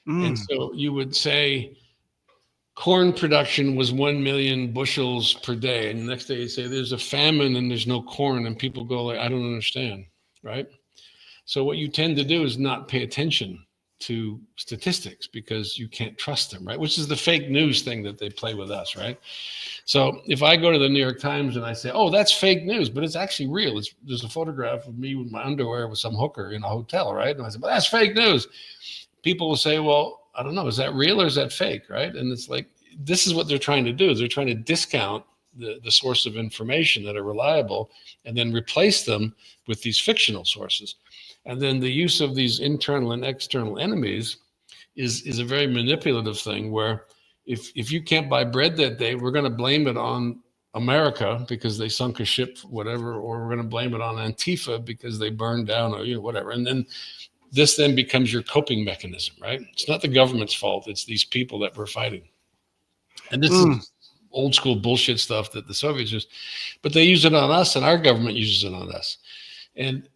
And
Mm.
so you would say corn production was 1 million bushels per day. And the next day you'd say there's a famine and there's no corn. And people go like, I don't understand, right? So what you tend to do is not pay attention to statistics because you can't trust them, right? Which is the fake news thing that they play with us, right? So if I go to the New York Times and I say, "Oh, that's fake news," but it's actually real. There's a photograph of me with my underwear with some hooker in a hotel, right? And I say, "Well, that's fake news." People will say, "Well, I don't know, is that real or is that fake?" Right? And it's like this is what they're trying to do. They're trying to discount the source of information that are reliable and then replace them with these fictional sources. And then the use of these internal and external enemies is a very manipulative thing where if you can't buy bread that day, we're going to blame it on America because they sunk a ship, whatever, or we're going to blame it on Antifa because they burned down or whatever. And then this then becomes your coping mechanism, right? It's not the government's fault. It's these people that we're fighting. And this
Mm.
is old school bullshit stuff that the Soviets used, but they use it on us and our government uses it on us. And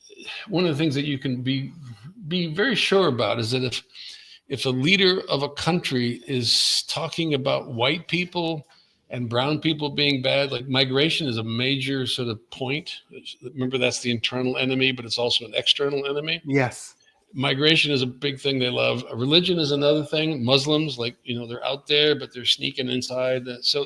one of the things that you can be very sure about is that if a leader of a country is talking about white people and brown people being bad, like migration is a major sort of point. Remember, that's the internal enemy, but it's also an external enemy.
Yes.
Migration is a big thing they love. Religion is another thing. Muslims, like, they're out there, but they're sneaking inside. So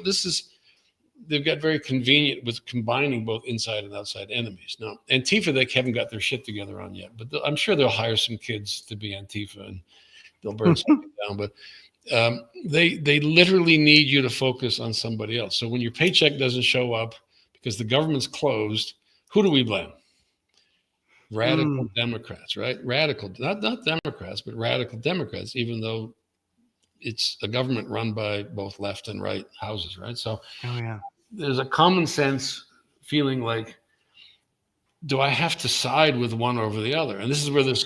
they've got very convenient with combining both inside and outside enemies. Now, Antifa, they haven't got their shit together on yet, but I'm sure they'll hire some kids to be Antifa and they'll burn something down. But they literally need you to focus on somebody else. So when your paycheck doesn't show up because the government's closed, who do we blame? Radical
Mm.
Democrats, right? Radical, not Democrats, but radical Democrats, even though it's a government run by both left and right houses, right? So
Oh yeah.
there's a common sense feeling like, do I have to side with one over the other? And this is where this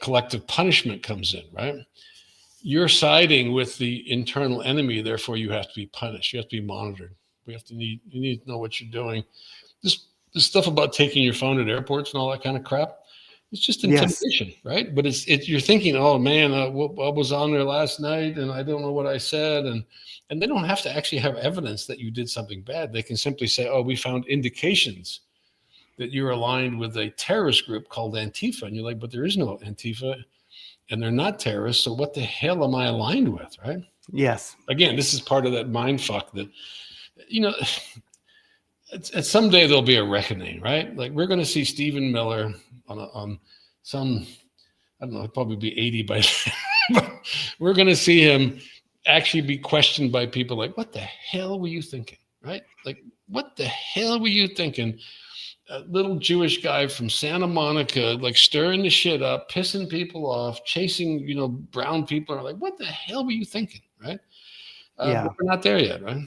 collective punishment comes in, right? you're siding with the internal enemy. Therefore, you have to be punished. You have to be monitored. You need to know what you're doing. This stuff about taking your phone at airports and all that kind of crap. It's just
Yes.
intimidation, right? But you're thinking, oh man, I was on there last night and I don't know what I said, and they don't have to actually have evidence that you did something bad. They can simply say, oh, we found indications that you're aligned with a terrorist group called Antifa, and you're like, but there is no Antifa, and they're not terrorists. So what the hell am I aligned with, right?
Yes.
Again, this is part of that mind fuck that, you know, at someday there'll be a reckoning, right? Like we're going to see Stephen Miller on some, I don't know, he'll probably be 80 by then. But we're going to see him actually be questioned by people like, what the hell were you thinking, right? Like, what the hell were you thinking? A little Jewish guy from Santa Monica, like stirring the shit up, pissing people off, chasing, brown people are like, what the hell were you thinking, right?
Yeah.
But we're not there yet, right?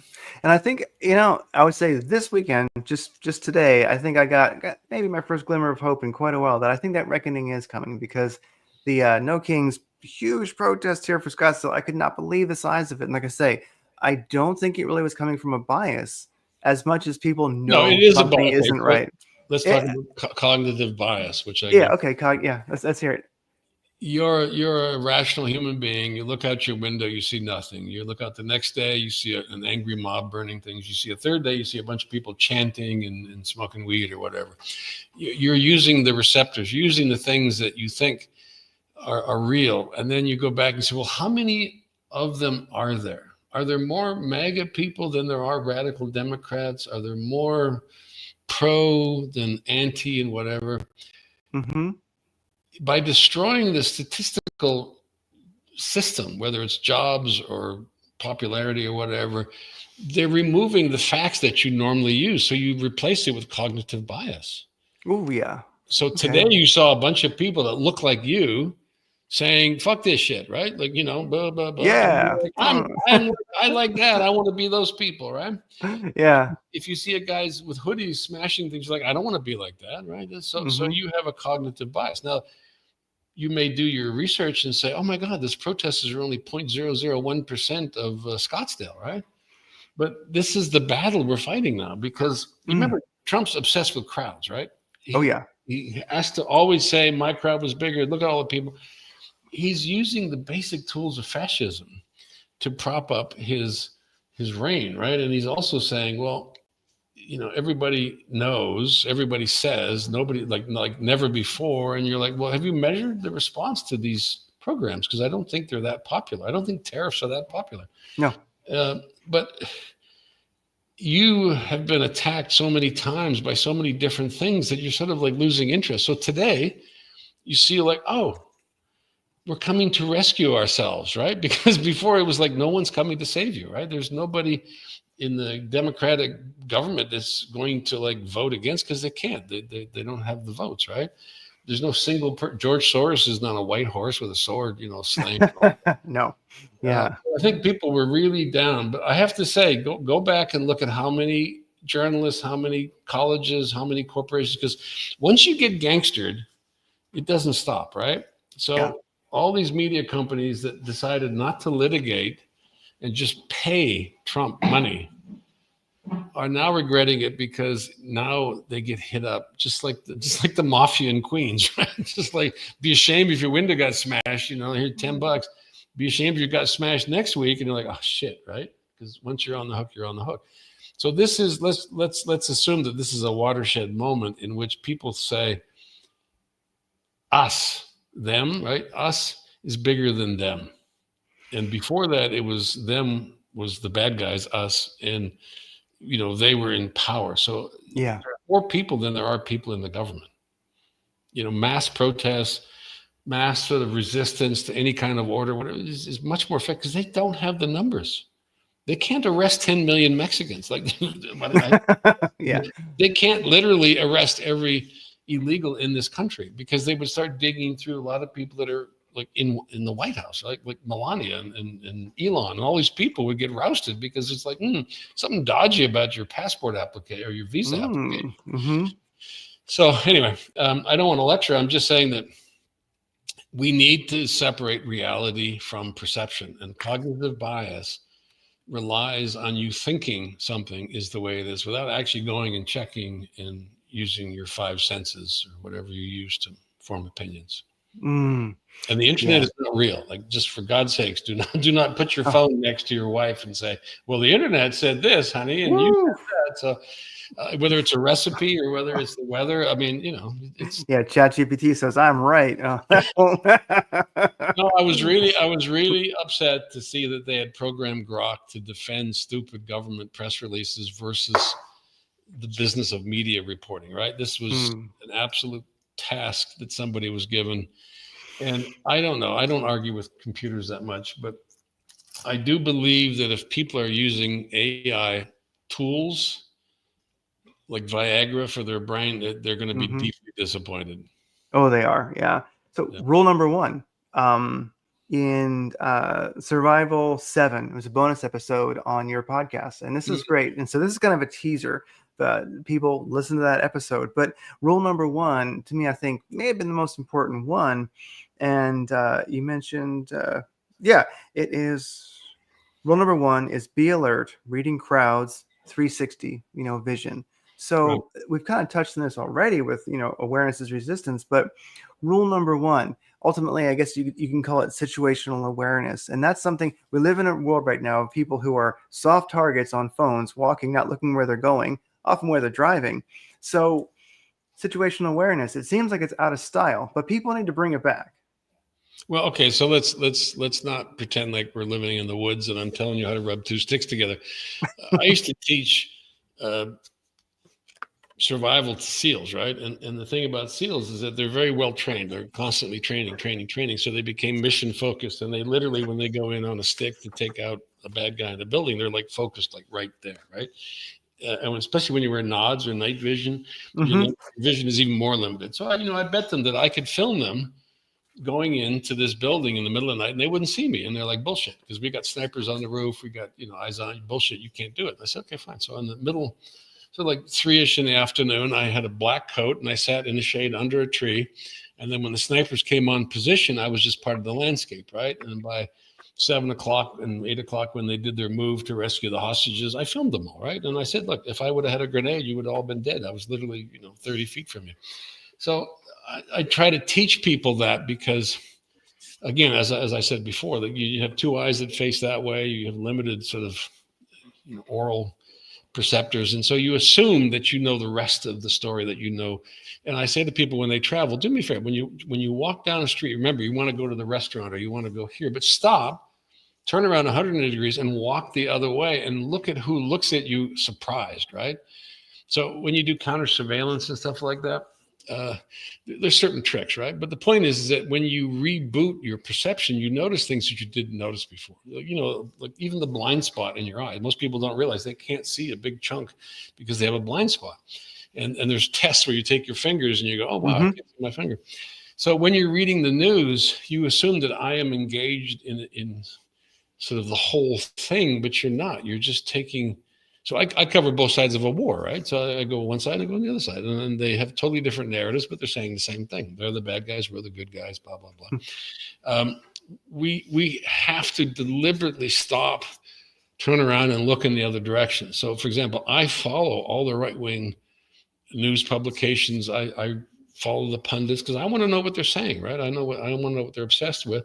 And I think, I would say this weekend, just today, I think I got maybe my first glimmer of hope in quite a while that I think that reckoning is coming, because the No Kings huge protest here for Scottsdale, I could not believe the size of it. And like I say, I don't think it really was coming from a bias as much as people know
No, it is a
something
bias.
isn't right.
Let's talk about cognitive bias, which I
Yeah,
get.
okay, yeah, let's hear it.
You're a rational human being. You look out your window, you see nothing. You look out the next day, you see an angry mob burning things. You see a third day, you see a bunch of people chanting and smoking weed or whatever. You're using the receptors, using the things that you think are real. And then you go back and say, well, how many of them are there? Are there more MAGA people than there are radical Democrats? Are there more pro than anti and whatever?
Mm-hmm.
By destroying the statistical system, whether it's jobs or popularity or whatever, they're removing the facts that you normally use. So you replace it with cognitive bias.
Oh, yeah.
So today you saw a bunch of people that look like you saying, fuck this shit, right? Like, blah, blah, blah.
Yeah.
Like, I like that. I want to be those people, right?
Yeah.
If you see a guys with hoodies smashing things, like, I don't want to be like that, right? So you have a cognitive bias. Now, you may do your research and say, oh my God, this protesters are only 0.001% of Scottsdale, right? But this is the battle we're fighting now, because remember, Trump's obsessed with crowds, right? He has to always say, my crowd was bigger. Look at all the people. He's using the basic tools of fascism to prop up his reign, right? And he's also saying, well, everybody knows, everybody says, nobody like never before. And you're like, well, have you measured the response to these programs? Because I don't think they're that popular. I don't think tariffs are that popular.
No.
But you have been attacked so many times by so many different things that you're sort of like losing interest. So today you see like, oh, we're coming to rescue ourselves, right? Because before it was like, no one's coming to save you, right? There's nobody in the Democratic government that's going to like vote against, because they can't. They don't have the votes, right? There's no single George Soros is not a white horse with a sword, slaying.
No. Yeah.
I think people were really down, but I have to say, go back and look at how many journalists, how many colleges, how many corporations, because once you get gangstered, it doesn't stop, right? So all these media companies that decided not to litigate and just pay Trump money are now regretting it, because now they get hit up just like the mafia in Queens, right? Just like, be ashamed if your window got smashed, here's $10. Be ashamed if you got smashed next week, and you're like, oh shit, right? Because once you're on the hook, you're on the hook. So this is let's assume that this is a watershed moment in which people say, us, them, right? Us is bigger than them. And before that, it was them was the bad guys, us, and they were in power. So there are more people than there are people in the government. Mass protests, mass sort of resistance to any kind of order, whatever, is much more effective, because they don't have the numbers. They can't arrest 10 million Mexicans. Like, they can't literally arrest every illegal in this country, because they would start digging through a lot of people that are like in the White House, like Melania and Elon, and all these people would get rousted because it's like something dodgy about your passport application or your visa application. So anyway, I don't want to lecture. I'm just saying that we need to separate reality from perception, and cognitive bias relies on you thinking something is the way it is without actually going and checking and using your five senses or whatever you use to form opinions.
Mm,
And the internet
yeah.
is not real. Like, just for God's sakes, do not put your
Oh,
phone next to your wife and say, "Well, the internet said this, honey, and you
woo.
said that." So, whether it's a recipe or whether it's the weather, I mean, it's.
Yeah, ChatGPT says I'm right.
No, I was really upset to see that they had programmed Grok to defend stupid government press releases versus the business of media reporting. Right? This was
Hmm.
an absolute task that somebody was given, and I don't know. I don't argue with computers that much, but I do believe that if people are using AI tools like Viagra for their brain, they're going to be
Mm-hmm.
deeply disappointed.
Oh, they are. Yeah. So
Yeah.
rule number one, in Survival 7, it was a bonus episode on your podcast, and this is great. And so this is kind of a teaser. People listen to that episode. But rule number one, to me, I think may have been the most important one. And you mentioned, yeah, it is. Rule number one is be alert, reading crowds, 360, vision.
Right.
So we've kind of touched on this already with, awareness is resistance. But rule number one, ultimately, I guess you can call it situational awareness. And that's something we live in a world right now of people who are soft targets on phones, walking, not looking where they're going, often where they're driving. So situational awareness, it seems like it's out of style, but people need to bring it back.
Well, okay, so let's not pretend like we're living in the woods and I'm telling you how to rub two sticks together. I used to teach survival to SEALs, right? And the thing about SEALs is that they're very well trained. They're constantly training. So they became mission focused, and they literally, when they go in on a stick to take out a bad guy in the building, they're like focused, like right there, right? And especially when you wear nods or night vision,
Mm-hmm.
your vision is even more limited. So I bet them that I could film them going into this building in the middle of the night, and they wouldn't see me. And they're like, bullshit, because we got snipers on the roof, we got eyes on you, bullshit, you can't do it. And I said, okay, fine. So in the middle, so like 3-ish in the afternoon, I had a black coat and I sat in the shade under a tree. And then when the snipers came on position, I was just part of the landscape, right? And by 7 o'clock and 8 o'clock, when they did their move to rescue the hostages, I filmed them all, right? And I said, look, if I would have had a grenade, you would have all been dead. I was literally 30 feet from you. So I try to teach people that because, again, as I said before, that you have two eyes that face that way. You have limited sort of oral perceptors, and so you assume that you know the rest of the story that you know. And I say to people when they travel, do me a favor, when you walk down the street, remember, you want to go to the restaurant or you want to go here, but stop, turn around 180 degrees and walk the other way and look at who looks at you surprised, right? So when you do counter surveillance and stuff like that, there's certain tricks, right? But the point is that when you reboot your perception, you notice things that you didn't notice before. Like even the blind spot in your eye. Most people don't realize they can't see a big chunk because they have a blind spot. And there's tests where you take your fingers and you go, oh, wow, I can't see my finger. So when you're reading the news, you assume that I am engaged in sort of the whole thing, but you're not. You're just taking. So I cover both sides of a war, right? So I go one side, I go on the other side, and then they have totally different narratives, but they're saying the same thing. They're the bad guys, we're the good guys, blah blah blah. We have to deliberately stop, turn around, and look in the other direction. So, for example, I follow all the right-wing news publications. I follow the pundits because I want to know what they're saying, right? I want to know what they're obsessed with.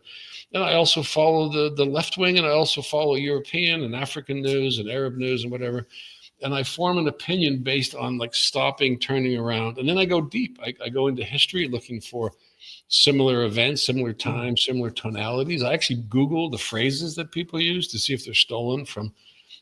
And I also follow the left wing, and I also follow European and African news and Arab news and whatever. And I form an opinion based on like stopping, turning around. And then I go deep. I go into history looking for similar events, similar times, similar tonalities. I actually Google the phrases that people use to see if they're stolen from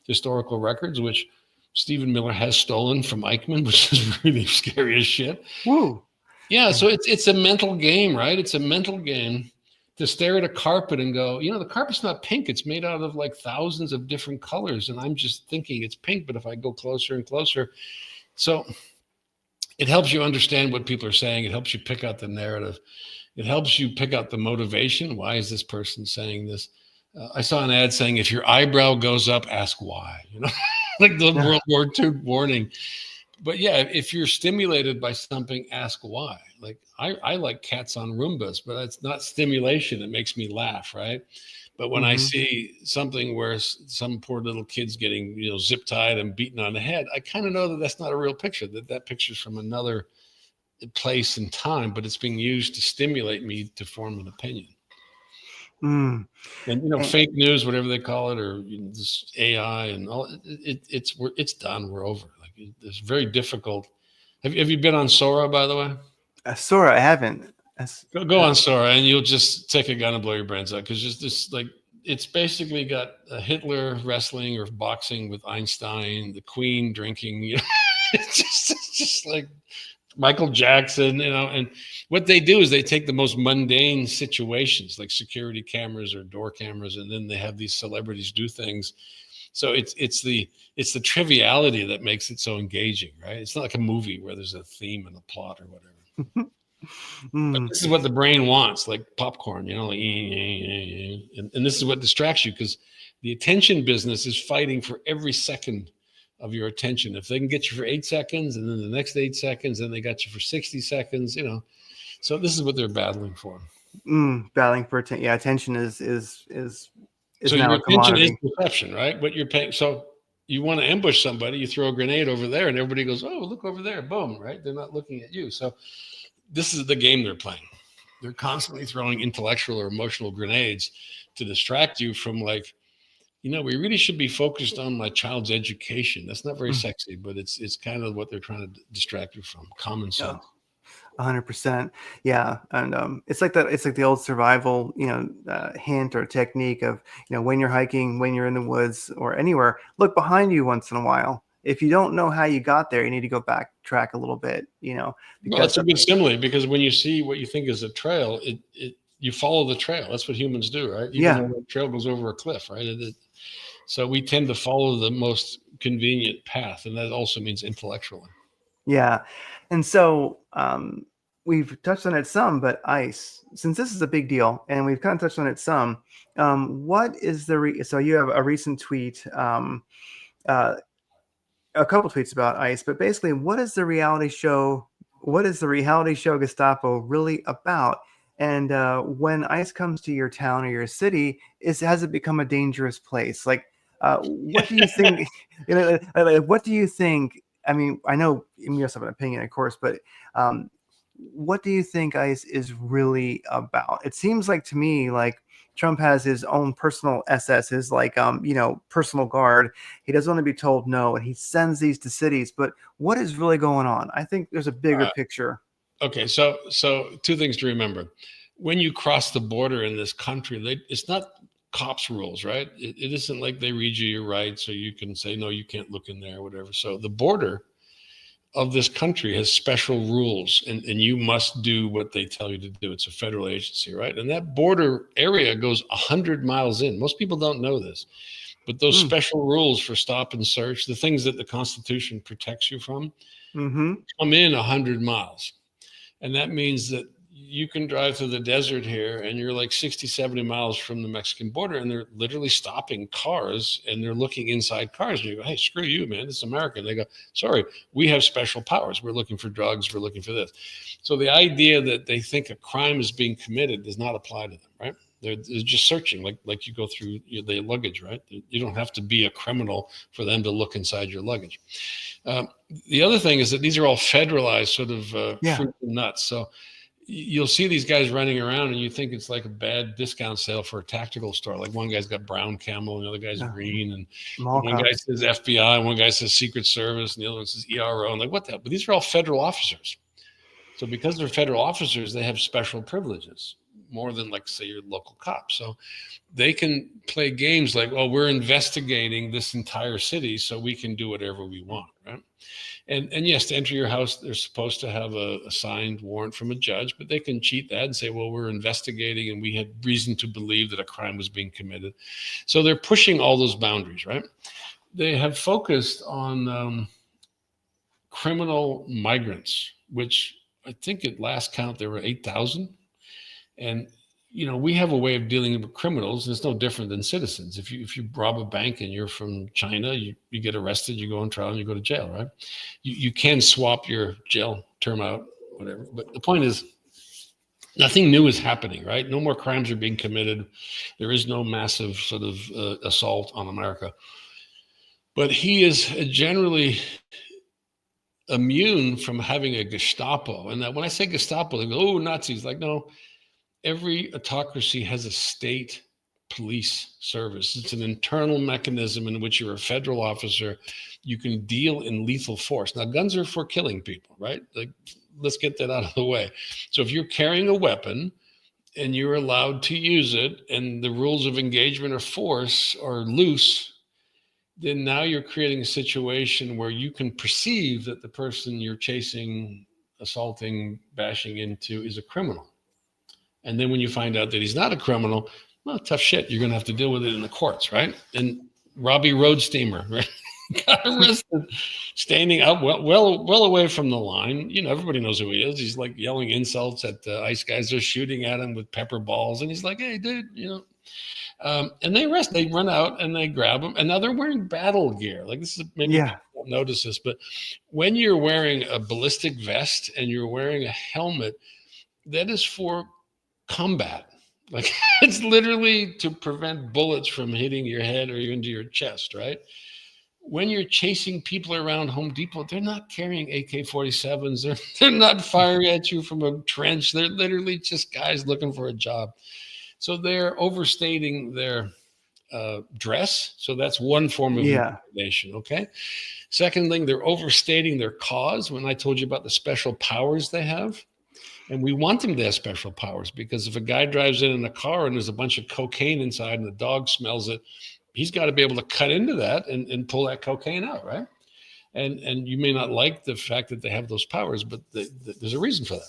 historical records, which Stephen Miller has stolen from Eichmann, which is really scary as shit.
Woo.
Yeah, so it's a mental game, right? It's a mental game to stare at a carpet and go, the carpet's not pink. It's made out of like thousands of different colors. And I'm just thinking it's pink, but if I go closer and closer. So it helps you understand what people are saying. It helps you pick out the narrative. It helps you pick out the motivation. Why is this person saying this? I saw an ad saying, if your eyebrow goes up, ask why, like the World War II warning. But yeah, if you're stimulated by something, ask why. Like I like cats on Roombas, but it's not stimulation that makes me laugh, right? But when I
Hmm.
see something where some poor little kid's getting, zip tied and beaten on the head, I kind of know that that's not a real picture. That picture's from another place and time, but it's being used to stimulate me to form an opinion.
Mm.
And fake news, whatever they call it, or this AI and all, it's done. We're over. Like it's very difficult. Have you been on Sora, by the way?
Sora, I haven't.
Go on Sora, and you'll just take a gun and blow your brains out because just this like it's basically got Hitler wrestling or boxing with Einstein, the Queen drinking. It's just like Michael Jackson, and what they do is they take the most mundane situations like security cameras or door cameras, and then they have these celebrities do things. So it's the triviality that makes it so engaging, right? It's not like a movie where there's a theme and a plot or whatever. But
Mm.
this is what the brain wants, like popcorn, like, and this is what distracts you because the attention business is fighting for every second of your attention. If they can get you for 8 seconds and then the next 8 seconds, then they got you for 60 seconds, So this is what they're battling for.
Battling for attention. Yeah, attention is
So
now
your
a
attention is
commodity.
perception, right? What you're paying. So you want to ambush somebody, you throw a grenade over there, and everybody goes, "Oh, look over there!" Boom, right? They're not looking at you. So this is the game they're playing. They're constantly throwing intellectual or emotional grenades to distract you from we really should be focused on my child's education. That's not very
Mm.
sexy, but it's kind of what they're trying to distract you from. Common
Yeah,
sense.
100%. Yeah, and it's like that. It's like the old survival, hint or technique of, when you're hiking, when you're in the woods or anywhere, look behind you once in a while. If you don't know how you got there, you need to go backtrack a little bit,
Well,
because
that's a good simile because when you see what you think is a trail, you follow the trail. That's what humans do, right? Even
yeah,
though the trail goes over a cliff, right? So we tend to follow the most convenient path, and that also means intellectually.
yeah. And so we've touched on it some, but ice, since this is a big deal, and we've kind of touched on it some, what is so you have a recent tweet, uh, a couple tweets about ice, but basically, what is the reality show? What is the reality show Gestapo really about? And when ice comes to your town or your city, has it become a dangerous place? Like, what do you think? What do you think? I mean, I know you must have an opinion, of course, but um, what do you think ICE is really about? It seems like to me like Trump has his own personal SS, his personal guard. He doesn't want to be told no, and he sends these to cities. But what is really going on? I think there's a bigger picture.
Okay, so two things to remember: when you cross the border in this country, it's not cops' rules, right? It isn't like they read you your rights, so you can say no, you can't look in there, or whatever. So the border of this country has special rules, and you must do what they tell you to do. It's a federal agency, right? And that border area goes 100 miles in. Most people don't know this, but those
Mm.
special rules for stop and search, the things that the Constitution protects you from,
Mm-hmm.
come in 100 miles. And that means that you can drive through the desert here and you're like 60, 70 miles from the Mexican border, and they're literally stopping cars and they're looking inside cars. And you go, hey, screw you, man. This is America. And they go, sorry, we have special powers. We're looking for drugs. We're looking for this. So the idea that they think a crime is being committed does not apply to them, right? They're just searching like you go through the luggage, right? You don't have to be a criminal for them to look inside your luggage. The other thing is that these are all federalized sort of
Yeah.
fruit and nuts. So you'll see these guys running around and you think it's like a bad discount sale for a tactical store. Like one guy's got brown camel and the other guy's green. And
Mall
one guy
cops.
says FBI, one guy says Secret Service, and the other one says ERO. And like, what the hell? But these are all federal officers. So because they're federal officers, they have special privileges, more than like, say, your local cop. So they can play games like, well, we're investigating this entire city, so we can do whatever we want, right? And yes, to enter your house, they're supposed to have a signed warrant from a judge, but they can cheat that and say, well, we're investigating and we had reason to believe that a crime was being committed. So they're pushing all those boundaries, right? They have focused on criminal migrants, which I think at last count there were 8,000. And we have a way of dealing with criminals. It's no different than citizens. If you rob a bank and you're from China, you get arrested, you go on trial, and you go to jail, right? You can swap your jail term out whatever. But the point is, nothing new is happening, right? No more crimes are being committed. There is no massive sort of assault on America. But he is generally immune from having a Gestapo. And that when I say Gestapo, they go, oh, Nazis. Like, no, every autocracy has a state police service. It's an internal mechanism in which you're a federal officer. You can deal in lethal force. Now, guns are for killing people, right? Like, let's get that out of the way. So if you're carrying a weapon and you're allowed to use it and the rules of engagement or force are loose, then now you're creating a situation where you can perceive that the person you're chasing, assaulting, bashing into is a criminal. And then when you find out that he's not a criminal, well, tough shit. You're going to have to deal with it in the courts, right? And Robbie Roadsteamer, right? Got arrested standing up well away from the line. You know, everybody knows who he is. He's like yelling insults at the ICE guys. They're shooting at him with pepper balls. And he's like, hey, dude, you know. And they run out and they grab him. And now they're wearing battle gear. Like, this is maybe people don't notice this, but when you're wearing a ballistic vest and you're wearing a helmet, that is for combat. Like, it's literally to prevent bullets from hitting your head or into your chest, right? When you're chasing people around Home Depot, they're not carrying AK-47s. They're not firing at you from a trench. They're literally just guys looking for a job. So they're overstating their dress. So that's one form of intimidation, okay? Second thing, they're overstating their cause. When I told you about the special powers they have, and we want them to have special powers, because if a guy drives in a car and there's a bunch of cocaine inside and the dog smells it, he's got to be able to cut into that and pull that cocaine out, right? And you may not like the fact that they have those powers, but there's a reason for that.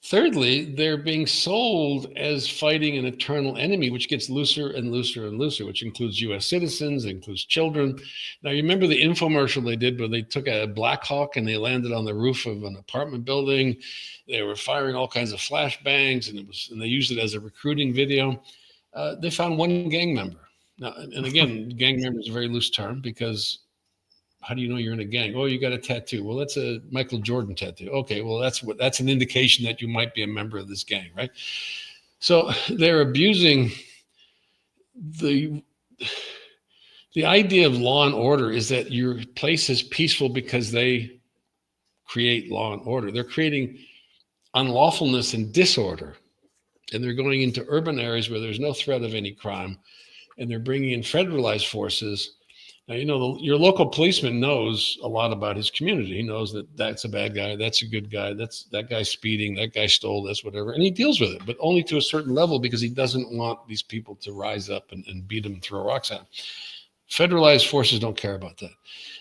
Thirdly, they're being sold as fighting an eternal enemy, which gets looser and looser and looser, which includes U.S. citizens, includes children. Now, you remember the infomercial they did where they took a Black Hawk and they landed on the roof of an apartment building. They were firing all kinds of flashbangs, and they used it as a recruiting video. They found one gang member. Now, and again, gang member is a very loose term, because how do you know you're in a gang? Oh, you got a tattoo. Well, that's a Michael Jordan tattoo. Okay, well, that's an indication that you might be a member of this gang, right? So they're abusing the idea of law and order is that your place is peaceful because they create law and order. They're creating unlawfulness and disorder, and they're going into urban areas where there's no threat of any crime, and they're bringing in federalized forces. Now, you know, your local policeman knows a lot about his community. He knows that that's a bad guy, that's a good guy, that guy's speeding, that guy stole this, whatever. And he deals with it, but only to a certain level, because he doesn't want these people to rise up and beat him and throw rocks at him. Federalized forces don't care about that.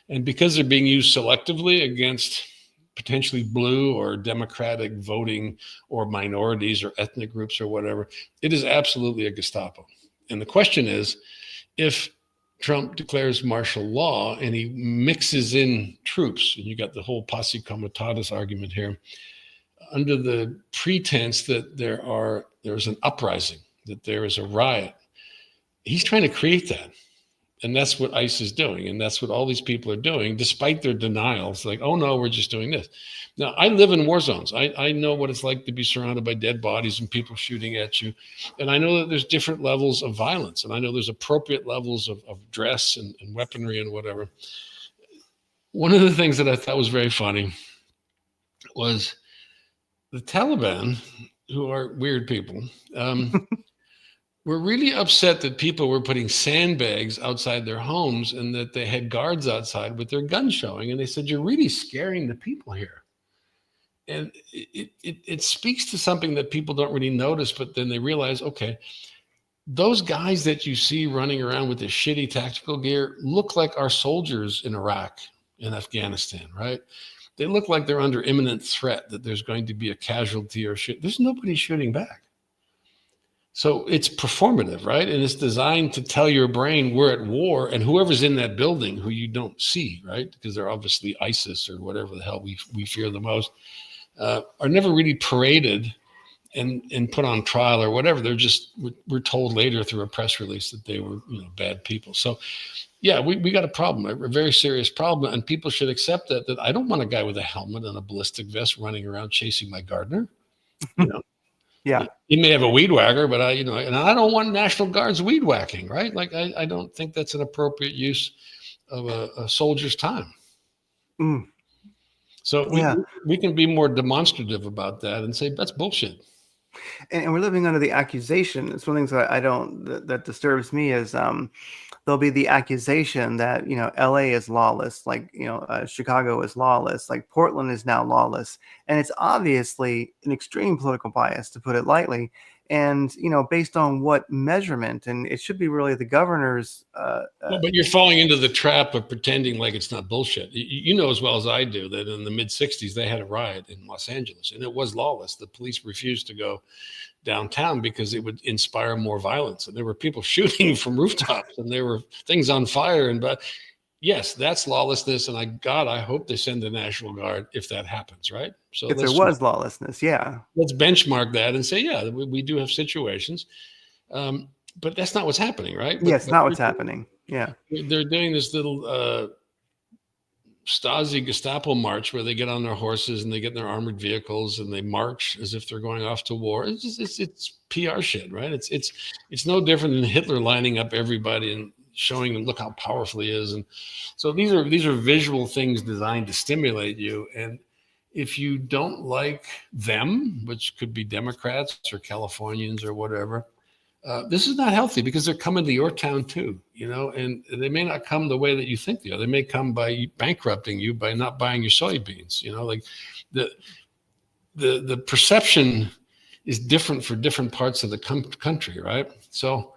And because they're being used selectively against potentially blue or Democratic voting or minorities or ethnic groups or whatever, it is absolutely a Gestapo. And the question is, if Trump declares martial law and he mixes in troops, and you got the whole posse comitatus argument here, under the pretense that there's an uprising, that there is a riot, he's trying to create that. And that's what ICE is doing. And that's what all these people are doing, despite their denials. Like, oh, no, we're just doing this. Now, I live in war zones. I know what it's like to be surrounded by dead bodies and people shooting at you. And I know that there's different levels of violence. And I know there's appropriate levels of dress and weaponry and whatever. One of the things that I thought was very funny was the Taliban, who are weird people, were really upset that people were putting sandbags outside their homes and that they had guards outside with their guns showing. And they said, you're really scaring the people here. And it speaks to something that people don't really notice, but then they realize, okay, those guys that you see running around with this shitty tactical gear look like our soldiers in Iraq and Afghanistan, right? They look like they're under imminent threat, that there's going to be a casualty or shit. There's nobody shooting back. So it's performative, right? And it's designed to tell your brain we're at war, and whoever's in that building who you don't see, right? Because they're obviously ISIS or whatever the hell we fear the most, are never really paraded and put on trial or whatever. They're just, we're told later through a press release that they were, bad people. So Yeah, we got a problem, a very serious problem, and people should accept that I don't want a guy with a helmet and a ballistic vest running around chasing my gardener. You know,
Yeah.
he may have a weed whacker, but and I don't want National Guard's weed whacking, right? Like I don't think that's an appropriate use of a soldier's time.
Mm.
So
Yeah.
we can be more demonstrative about that and say that's bullshit.
And we're living under the accusation. It's one of the things that I don't that disturbs me is there'll be the accusation that LA is lawless, like Chicago is lawless, like Portland is now lawless, and it's obviously an extreme political bias, to put it lightly. And based on what measurement? And it should be really the governor's.
Well, but you're falling into the trap of pretending like it's not bullshit. You know as well as I do that in the mid 60s, they had a riot in Los Angeles and it was lawless. The police refused to go downtown because it would inspire more violence. And there were people shooting from rooftops and there were things on fire. But yes, that's lawlessness. And I hope they send the National Guard if that happens, right? So
if there was lawlessness, yeah.
Let's benchmark that and say, yeah, we do have situations. But that's not what's happening, right?
Yes, not what's happening. Yeah.
They're doing this little Stasi Gestapo march where they get on their horses and they get in their armored vehicles and they march as if they're going off to war. It's PR shit, right? It's no different than Hitler lining up everybody and showing them, look how powerful he is. And so these are visual things designed to stimulate you. And if you don't like them, which could be Democrats or Californians or whatever, this is not healthy because they're coming to your town too, and they may not come the way that you think they are. They may come by bankrupting you by not buying your soybeans, like the perception is different for different parts of the country, right? So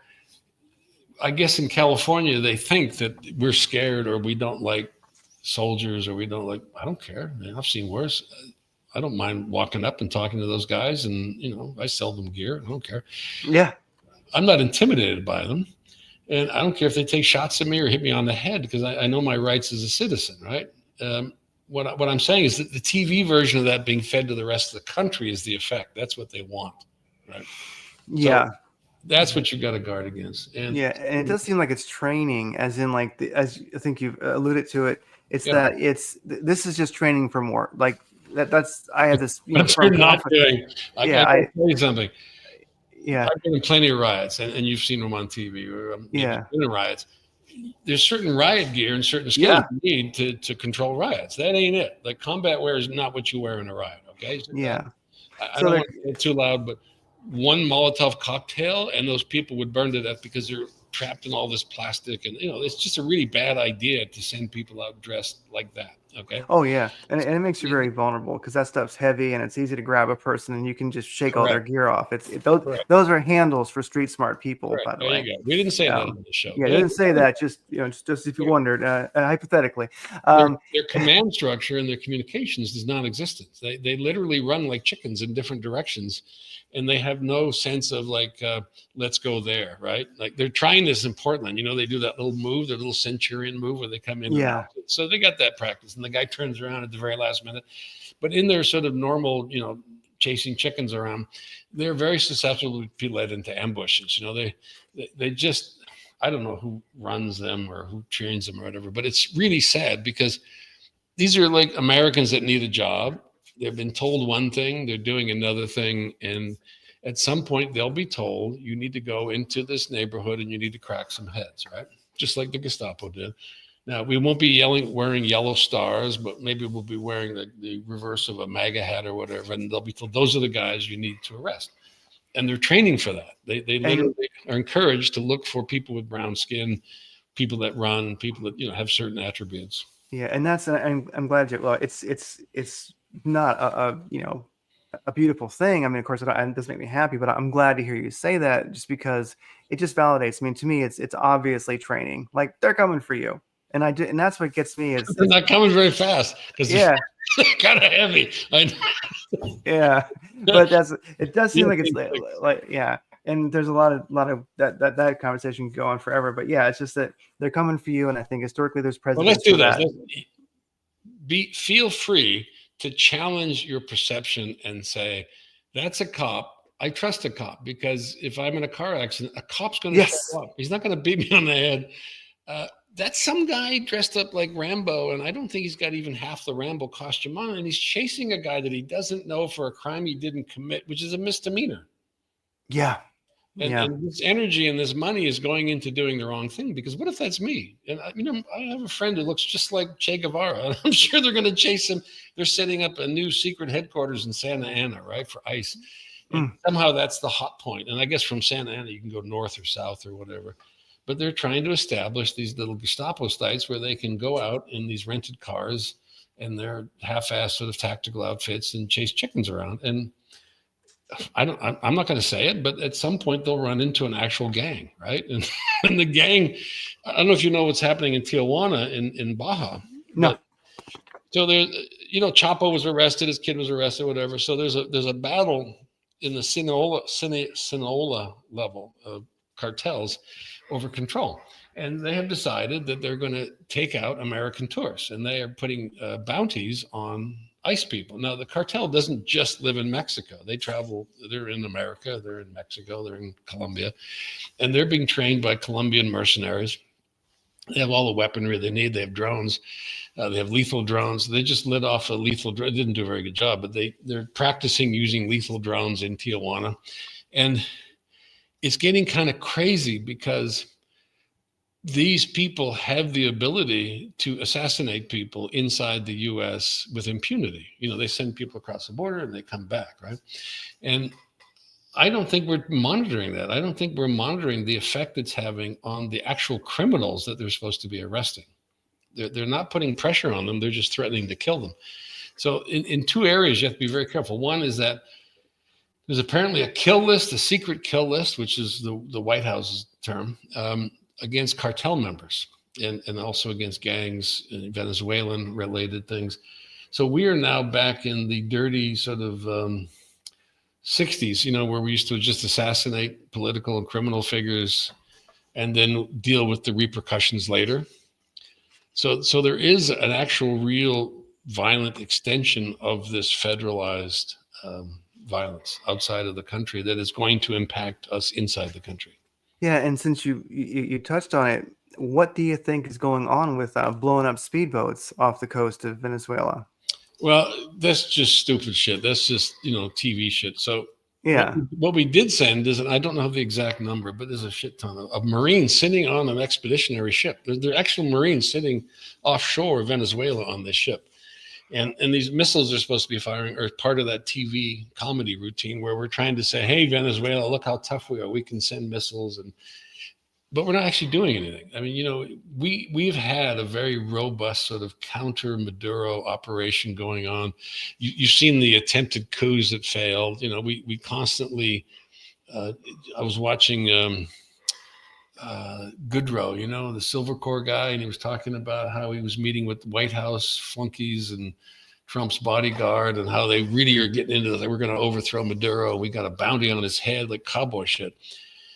I guess in California, they think that we're scared or we don't like soldiers or we don't like, I don't care. Man, I've seen worse. I don't mind walking up and talking to those guys and, I sell them gear. I don't care.
Yeah.
I'm not intimidated by them. And I don't care if they take shots at me or hit me on the head because I know my rights as a citizen, right? What I'm saying is that the TV version of that being fed to the rest of the country is the effect. That's what they want, right?
Yeah.
So that's what you got to guard against. And
it does seem like it's training, as in like as I think you've alluded to it. It's that this is just training for more. Like that's I had this.
That's what we're not doing. I tell you something.
Yeah,
I've been in plenty of riots, and you've seen them on TV. Or in riots. There's certain riot gear and certain skills you need to control riots. That ain't it. Like combat wear is not what you wear in a riot. Okay. So I don't want to get too loud, but one Molotov cocktail and those people would burn to death because they're trapped in all this plastic, and it's just a really bad idea to send people out dressed like that. Okay.
Oh yeah, and it makes you very vulnerable because that stuff's heavy and it's easy to grab a person and you can just shake all their gear off. Those are handles for street smart people. By the way,
you go. We didn't say that on the show.
Yeah, didn't say that. Just if you wondered, hypothetically,
their command structure and their communications is non-existent. They literally run like chickens in different directions. And they have no sense of like, let's go there, right? Like they're trying this in Portland. They do that little move, their little centurion move where they come in.
Yeah.
So they got that practice. And the guy turns around at the very last minute. But in their sort of normal, chasing chickens around, they're very susceptible to be led into ambushes. They just, I don't know who runs them or who trains them or whatever. But it's really sad because these are like Americans that need a job. They've been told one thing, they're doing another thing. And at some point they'll be told, you need to go into this neighborhood and you need to crack some heads, right? Just like the Gestapo did. Now, we won't be wearing yellow stars, but maybe we'll be wearing the reverse of a MAGA hat or whatever. And they'll be told, those are the guys you need to arrest. And they're training for that. They literally are encouraged to look for people with brown skin, people that run, people that, have certain attributes.
Yeah. And that's, I'm glad it's not a beautiful thing. I mean, of course, it doesn't make me happy, but I'm glad to hear you say that just because it just validates. I mean, to me, it's obviously training. Like they're coming for you, and that's what gets me.
They're not coming very fast because they're kind of heavy.
Yeah, but it does seem like it's like and there's a lot of that conversation can go on forever. But yeah, it's just that they're coming for you, and I think historically there's precedent.
Well, let's do that. Feel free to challenge your perception and say, that's a cop. I trust a cop because if I'm in a car accident, a cop's going to show up. He's not going to beat me on the head. that's some guy dressed up like Rambo, and I don't think he's got even half the Rambo costume on, and he's chasing a guy that he doesn't know for a crime he didn't commit, which is a misdemeanor.
Yeah. Yeah.
And this energy and this money is going into doing the wrong thing, because what if that's me? And I have a friend who looks just like Che Guevara. I'm sure they're going to chase him. They're setting up a new secret headquarters in Santa Ana, right, for ICE. And somehow that's the hot point. And I guess from Santa Ana, you can go north or south or whatever. But they're trying to establish these little Gestapo sites where they can go out in these rented cars and their half-assed sort of tactical outfits and chase chickens around. And I'm not going to say it, but at some point they'll run into an actual gang, right? And the gang, I don't know if you know what's happening in Tijuana in Baja.
No.
So there, Chapo was arrested, his kid was arrested, whatever. So there's a battle in the Sinaloa level of cartels over control. And they have decided that they're going to take out American tourists, and they are putting bounties on ICE people. Now, the cartel doesn't just live in Mexico. They travel, they're in America, they're in Mexico, they're in Colombia, and they're being trained by Colombian mercenaries. They have all the weaponry they need. They have drones. They have lethal drones. They just lit off a lethal drone. Didn't do a very good job, but they're practicing using lethal drones in Tijuana. And it's getting kind of crazy because these people have the ability to assassinate people inside the U.S. with impunity. They send people across the border and they come back, right? And I don't think we're monitoring that. I don't think we're monitoring the effect it's having on the actual criminals that they're supposed to be arresting. They're not putting pressure on them. They're just threatening to kill them. So in two areas, you have to be very careful. One is that there's apparently a kill list, a secret kill list, which is the White House's term, against cartel members and also against gangs and Venezuelan related things. So we are now back in the dirty sort of 60s, where we used to just assassinate political and criminal figures and then deal with the repercussions later. So there is an actual real violent extension of this federalized violence outside of the country that is going to impact us inside the country.
Yeah, and since you touched on it, what do you think is going on with blowing up speedboats off the coast of Venezuela?
Well, that's just stupid shit. That's just, TV shit. So
yeah,
what we did send is, and I don't know the exact number, but there's a shit ton of Marines sitting on an expeditionary ship. There are actual Marines sitting offshore Venezuela on this ship. And these missiles are supposed to be firing, or part of that TV comedy routine where we're trying to say, hey, Venezuela, look how tough we are. We can send missiles. But we're not actually doing anything. I mean, we've had a very robust sort of counter Maduro operation going on. You've seen the attempted coups that failed. We constantly, I was watching Goodrow, the Silver Corps guy, and he was talking about how he was meeting with the White House flunkies and Trump's bodyguard and how they really are getting into this. We're going to overthrow Maduro. We got a bounty on his head, like cowboy shit.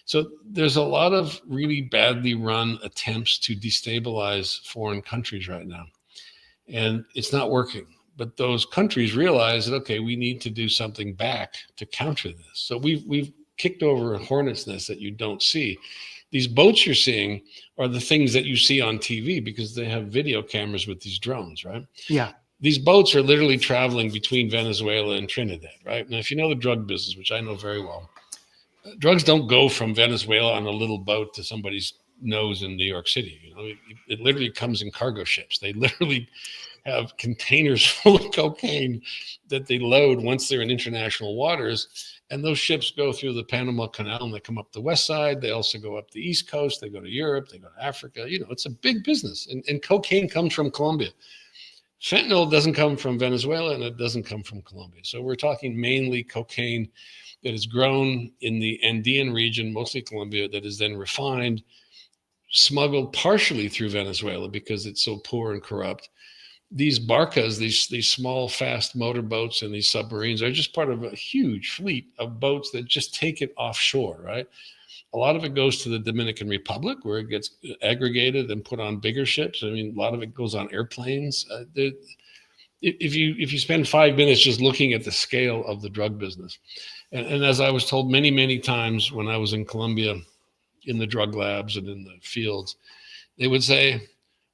So there's a lot of really badly run attempts to destabilize foreign countries right now. And it's not working. But those countries realize that, okay, we need to do something back to counter this. So we've kicked over a hornet's nest that you don't see. These boats you're seeing are the things that you see on TV because they have video cameras with these drones, right?
Yeah.
These boats are literally traveling between Venezuela and Trinidad, right? Now, if you know the drug business, which I know very well, drugs don't go from Venezuela on a little boat to somebody's nose in New York City. It literally comes in cargo ships. They literally have containers full of cocaine that they load once they're in international waters. And those ships go through the Panama Canal and they come up the west side. They also go up the East Coast. They go to Europe. They go to Africa. It's a big business. And cocaine comes from Colombia. Fentanyl doesn't come from Venezuela and it doesn't come from Colombia. So we're talking mainly cocaine that is grown in the Andean region, mostly Colombia, that is then refined, smuggled partially through Venezuela because it's so poor and corrupt. These barcas, these small, fast motorboats and these submarines are just part of a huge fleet of boats that just take it offshore, right? A lot of it goes to the Dominican Republic where it gets aggregated and put on bigger ships. I mean, a lot of it goes on airplanes. If you spend 5 minutes just looking at the scale of the drug business, and as I was told many, many times when I was in Colombia in the drug labs and in the fields, They would say,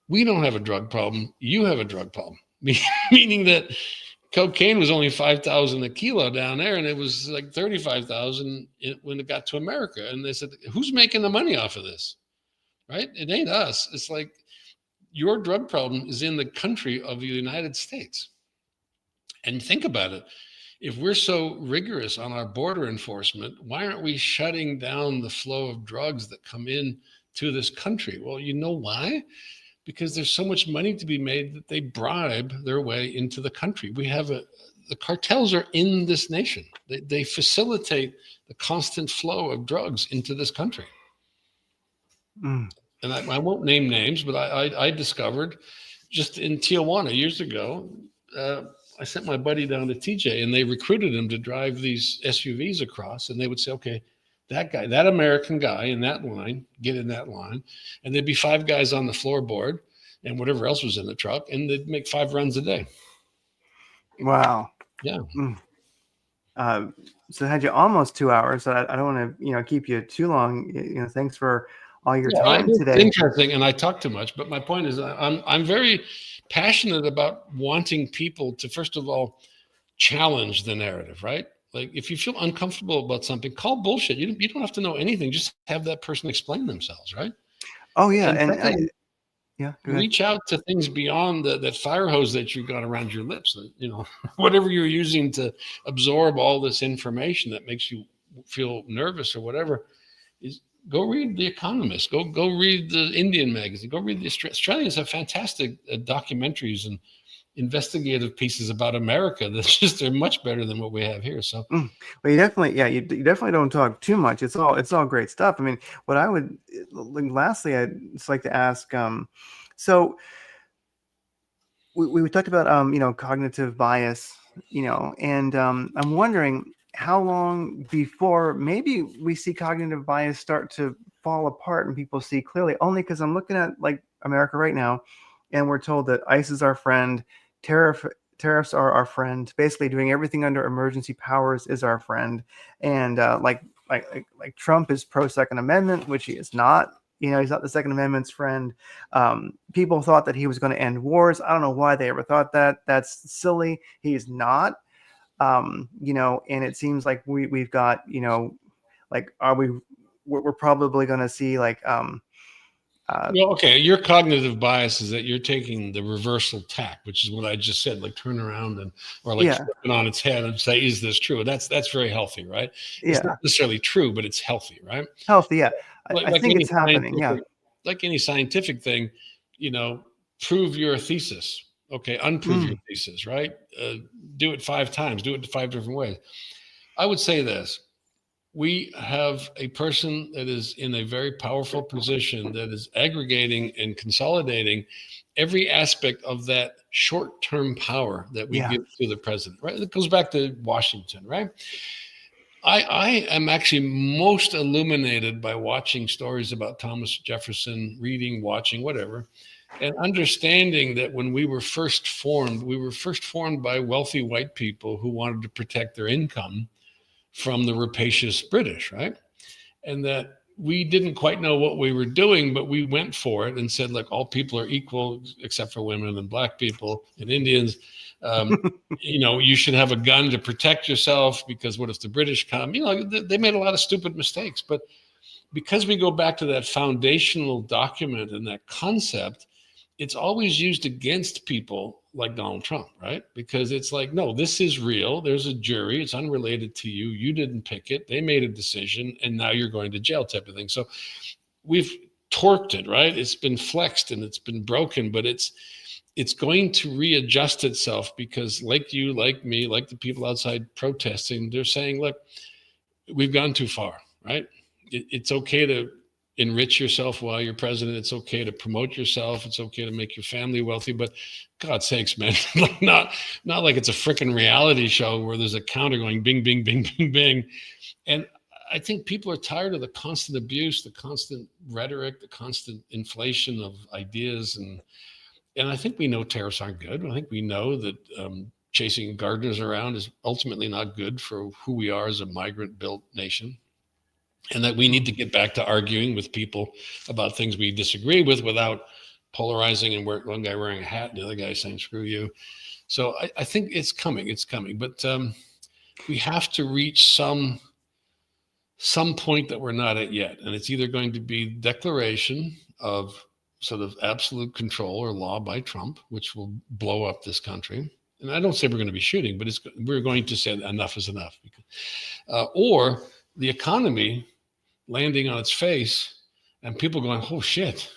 we don't have a drug problem. You have a drug problem. Meaning that cocaine was only 5,000 a kilo down there, and it was like 35,000 when it got to America. And they said, who's making the money off of this? Right? It ain't us. It's like your drug problem is in the country of the United States. And think about it. If we're so rigorous on our border enforcement, why aren't we shutting down the flow of drugs that come in to this country? Well, you know why? Because there's so much money to be made that they bribe their way into the country. The cartels are in this nation. They facilitate the constant flow of drugs into this country.
Mm.
And I won't name names, but I discovered just in Tijuana years ago, I sent my buddy down to TJ, and they recruited him to drive these SUVs across. And they would say, okay, that guy, that American guy in that line, get in that line. And there'd be 5 guys on the floorboard and whatever else was in the truck. And they'd make 5 runs a day.
Wow.
Yeah.
So I had you almost 2 hours. I don't want to, keep you too long. Thanks for all your time today.
Interesting. And I talk too much, but my point is I'm very passionate about wanting people to, first of all, challenge the narrative, right? Like if you feel uncomfortable about something, call bullshit. You don't have to know anything. Just have that person explain themselves, right?
Oh yeah. And
reach out to things beyond that fire hose that you got around your lips. Whatever you're using to absorb all this information that makes you feel nervous or whatever, is go read The Economist. Go read the Indian magazine. Go read the Australians have fantastic documentaries and investigative pieces about America. They're much better than what we have here. So,
well, you definitely don't talk too much. It's all great stuff. I mean, what I would lastly, I'd just like to ask. So we talked about cognitive bias, and I'm wondering how long before maybe we see cognitive bias start to fall apart and people see clearly. Only because I'm looking at like America right now, and we're told that ICE is our friend. Tariffs are our friend. Basically, doing everything under emergency powers is our friend. And like Trump is pro Second Amendment, which he is not. He's not the Second Amendment's friend. People thought that he was going to end wars. I don't know why they ever thought that. That's silly. He's not. And it seems like we've got we're probably going to see
well, okay. Your cognitive bias is that you're taking the reversal tack, which is what I just said, like turn around or flip it on its head and say, "Is this true?" That's very healthy, right? It's not necessarily true, but it's healthy, right?
Healthy, yeah. I think it's happening. Yeah,
like any scientific thing, prove your thesis. Okay, unprove your thesis, right? Do it 5 times. Do it 5 different ways. I would say this. We have a person that is in a very powerful position that is aggregating and consolidating every aspect of that short-term power that we give to the president, right? It goes back to Washington, right? I am actually most illuminated by watching stories about Thomas Jefferson, reading, watching, whatever, and understanding that when we were first formed by wealthy white people who wanted to protect their income from the rapacious British, right? And that we didn't quite know what we were doing, but we went for it and said, look, all people are equal except for women and black people and Indians. You should have a gun to protect yourself because what if the British come? They made a lot of stupid mistakes, but because we go back to that foundational document and that concept, it's always used against people like Donald Trump, right? Because it's like, no, this is real. There's a jury. It's unrelated to you. You didn't pick it. They made a decision, and now you're going to jail type of thing. So we've torqued it, right? It's been flexed and it's been broken, but it's going to readjust itself because like you, like me, like the people outside protesting, they're saying, look, we've gone too far, right? It's okay to enrich yourself while you're president. It's okay to promote yourself. It's okay to make your family wealthy, but God's sakes, man, not like it's a freaking reality show where there's a counter going bing, bing, bing, bing, bing. And I think people are tired of the constant abuse, the constant rhetoric, the constant inflation of ideas. And I think we know tariffs aren't good. I think we know that chasing gardeners around is ultimately not good for who we are as a migrant-built nation. and that we need to get back to arguing with people about things we disagree with without polarizing and one guy wearing a hat and the other guy saying screw you. So I think it's coming, but we have to reach some point that we're not at yet, and it's either going to be declaration of sort of absolute control or law by Trump, which will blow up this country. And I don't say we're going to be shooting, but we're going to say enough is enough, or the economy landing on its face and people going, oh shit,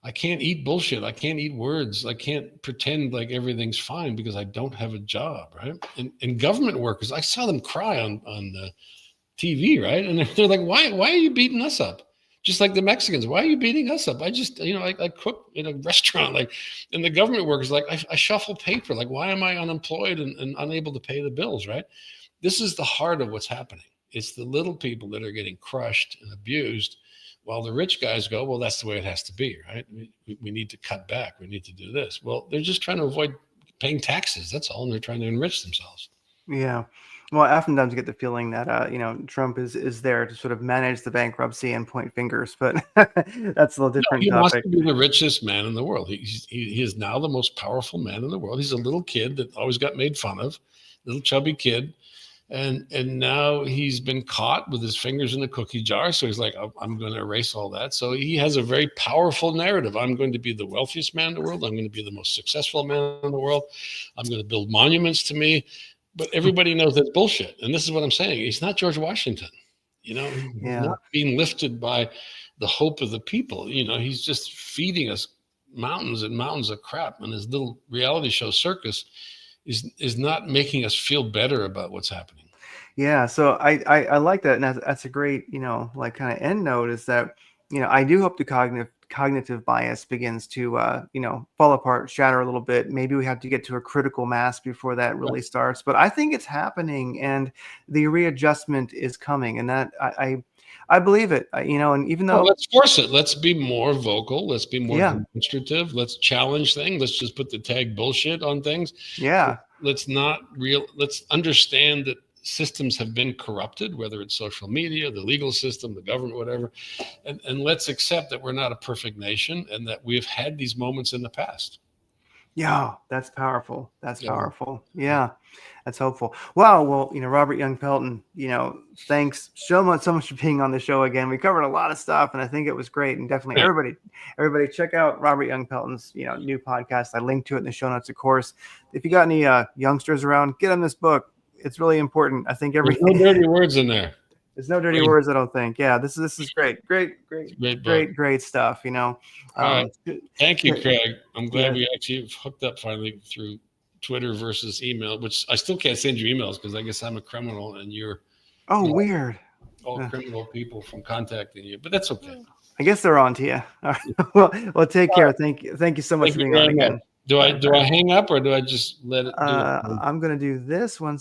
I can't eat bullshit. I can't eat words. I can't pretend like everything's fine because I don't have a job, right? And government workers, I saw them cry on the TV, right? And they're like, why are you beating us up? Just like the Mexicans, why are you beating us up? I just, I cook in a restaurant, like, and the government workers, like, I shuffle paper. Like, why am I unemployed and unable to pay the bills, right? This is the heart of what's happening. It's the little people that are getting crushed and abused, while the rich guys go, well, that's the way it has to be, right? We need to cut back. We need to do this. Well, they're just trying to avoid paying taxes. That's all. And they're trying to enrich themselves.
Yeah. Well, I oftentimes get the feeling that Trump is there to sort of manage the bankruptcy and point fingers, but that's a little different
he wants
topic.
to be the richest man in the world. He is now the most powerful man in the world. He's a little kid that always got made fun of, little chubby kid. And now he's been caught with his fingers in the cookie jar. So he's like, I'm going to erase all that. So he has a very powerful narrative. I'm going to be the wealthiest man in the world. I'm going to be the most successful man in the world. I'm going to build monuments to me. But everybody knows that's bullshit. And this is what I'm saying. He's not George Washington. He's not being lifted by the hope of the people. He's just feeding us mountains and mountains of crap. And his little reality show circus is not making us feel better about what's happening.
Yeah, so I like that, and that's a great like kind of end note is that I do hope the cognitive bias begins to fall apart, shatter a little bit. Maybe we have to get to a critical mass before that really starts, but I think it's happening, and the readjustment is coming, and that I believe it. And even though
let's force it, let's be more vocal, let's be more demonstrative, let's challenge things, let's just put the tag bullshit on things. Let's understand that systems have been corrupted, whether it's social media, the legal system, the government, whatever, and let's accept that we're not a perfect nation and that we've had these moments in the past.
Yeah, that's powerful. That's powerful. Yeah, that's hopeful. Wow. Well, Robert Young Pelton, thanks so much for being on the show again. We covered a lot of stuff, and I think it was great. And definitely everybody check out Robert Young Pelton's, new podcast. I linked to it in the show notes, of course. If you got any youngsters around, get them this book. It's really important. I think
there's no dirty words in there.
There's no dirty words, I don't think. Yeah, this is great stuff.
All right. Thank you, Craig. I'm glad we actually hooked up finally through Twitter versus email, which I still can't send you emails because I guess I'm a criminal and you're
weird.
All criminal people from contacting you, but that's okay.
I guess they're on to you. All right. Well, take care. Thank you so much for being on again.
Do I hang up or do I just let it do it?
I'm gonna do this one.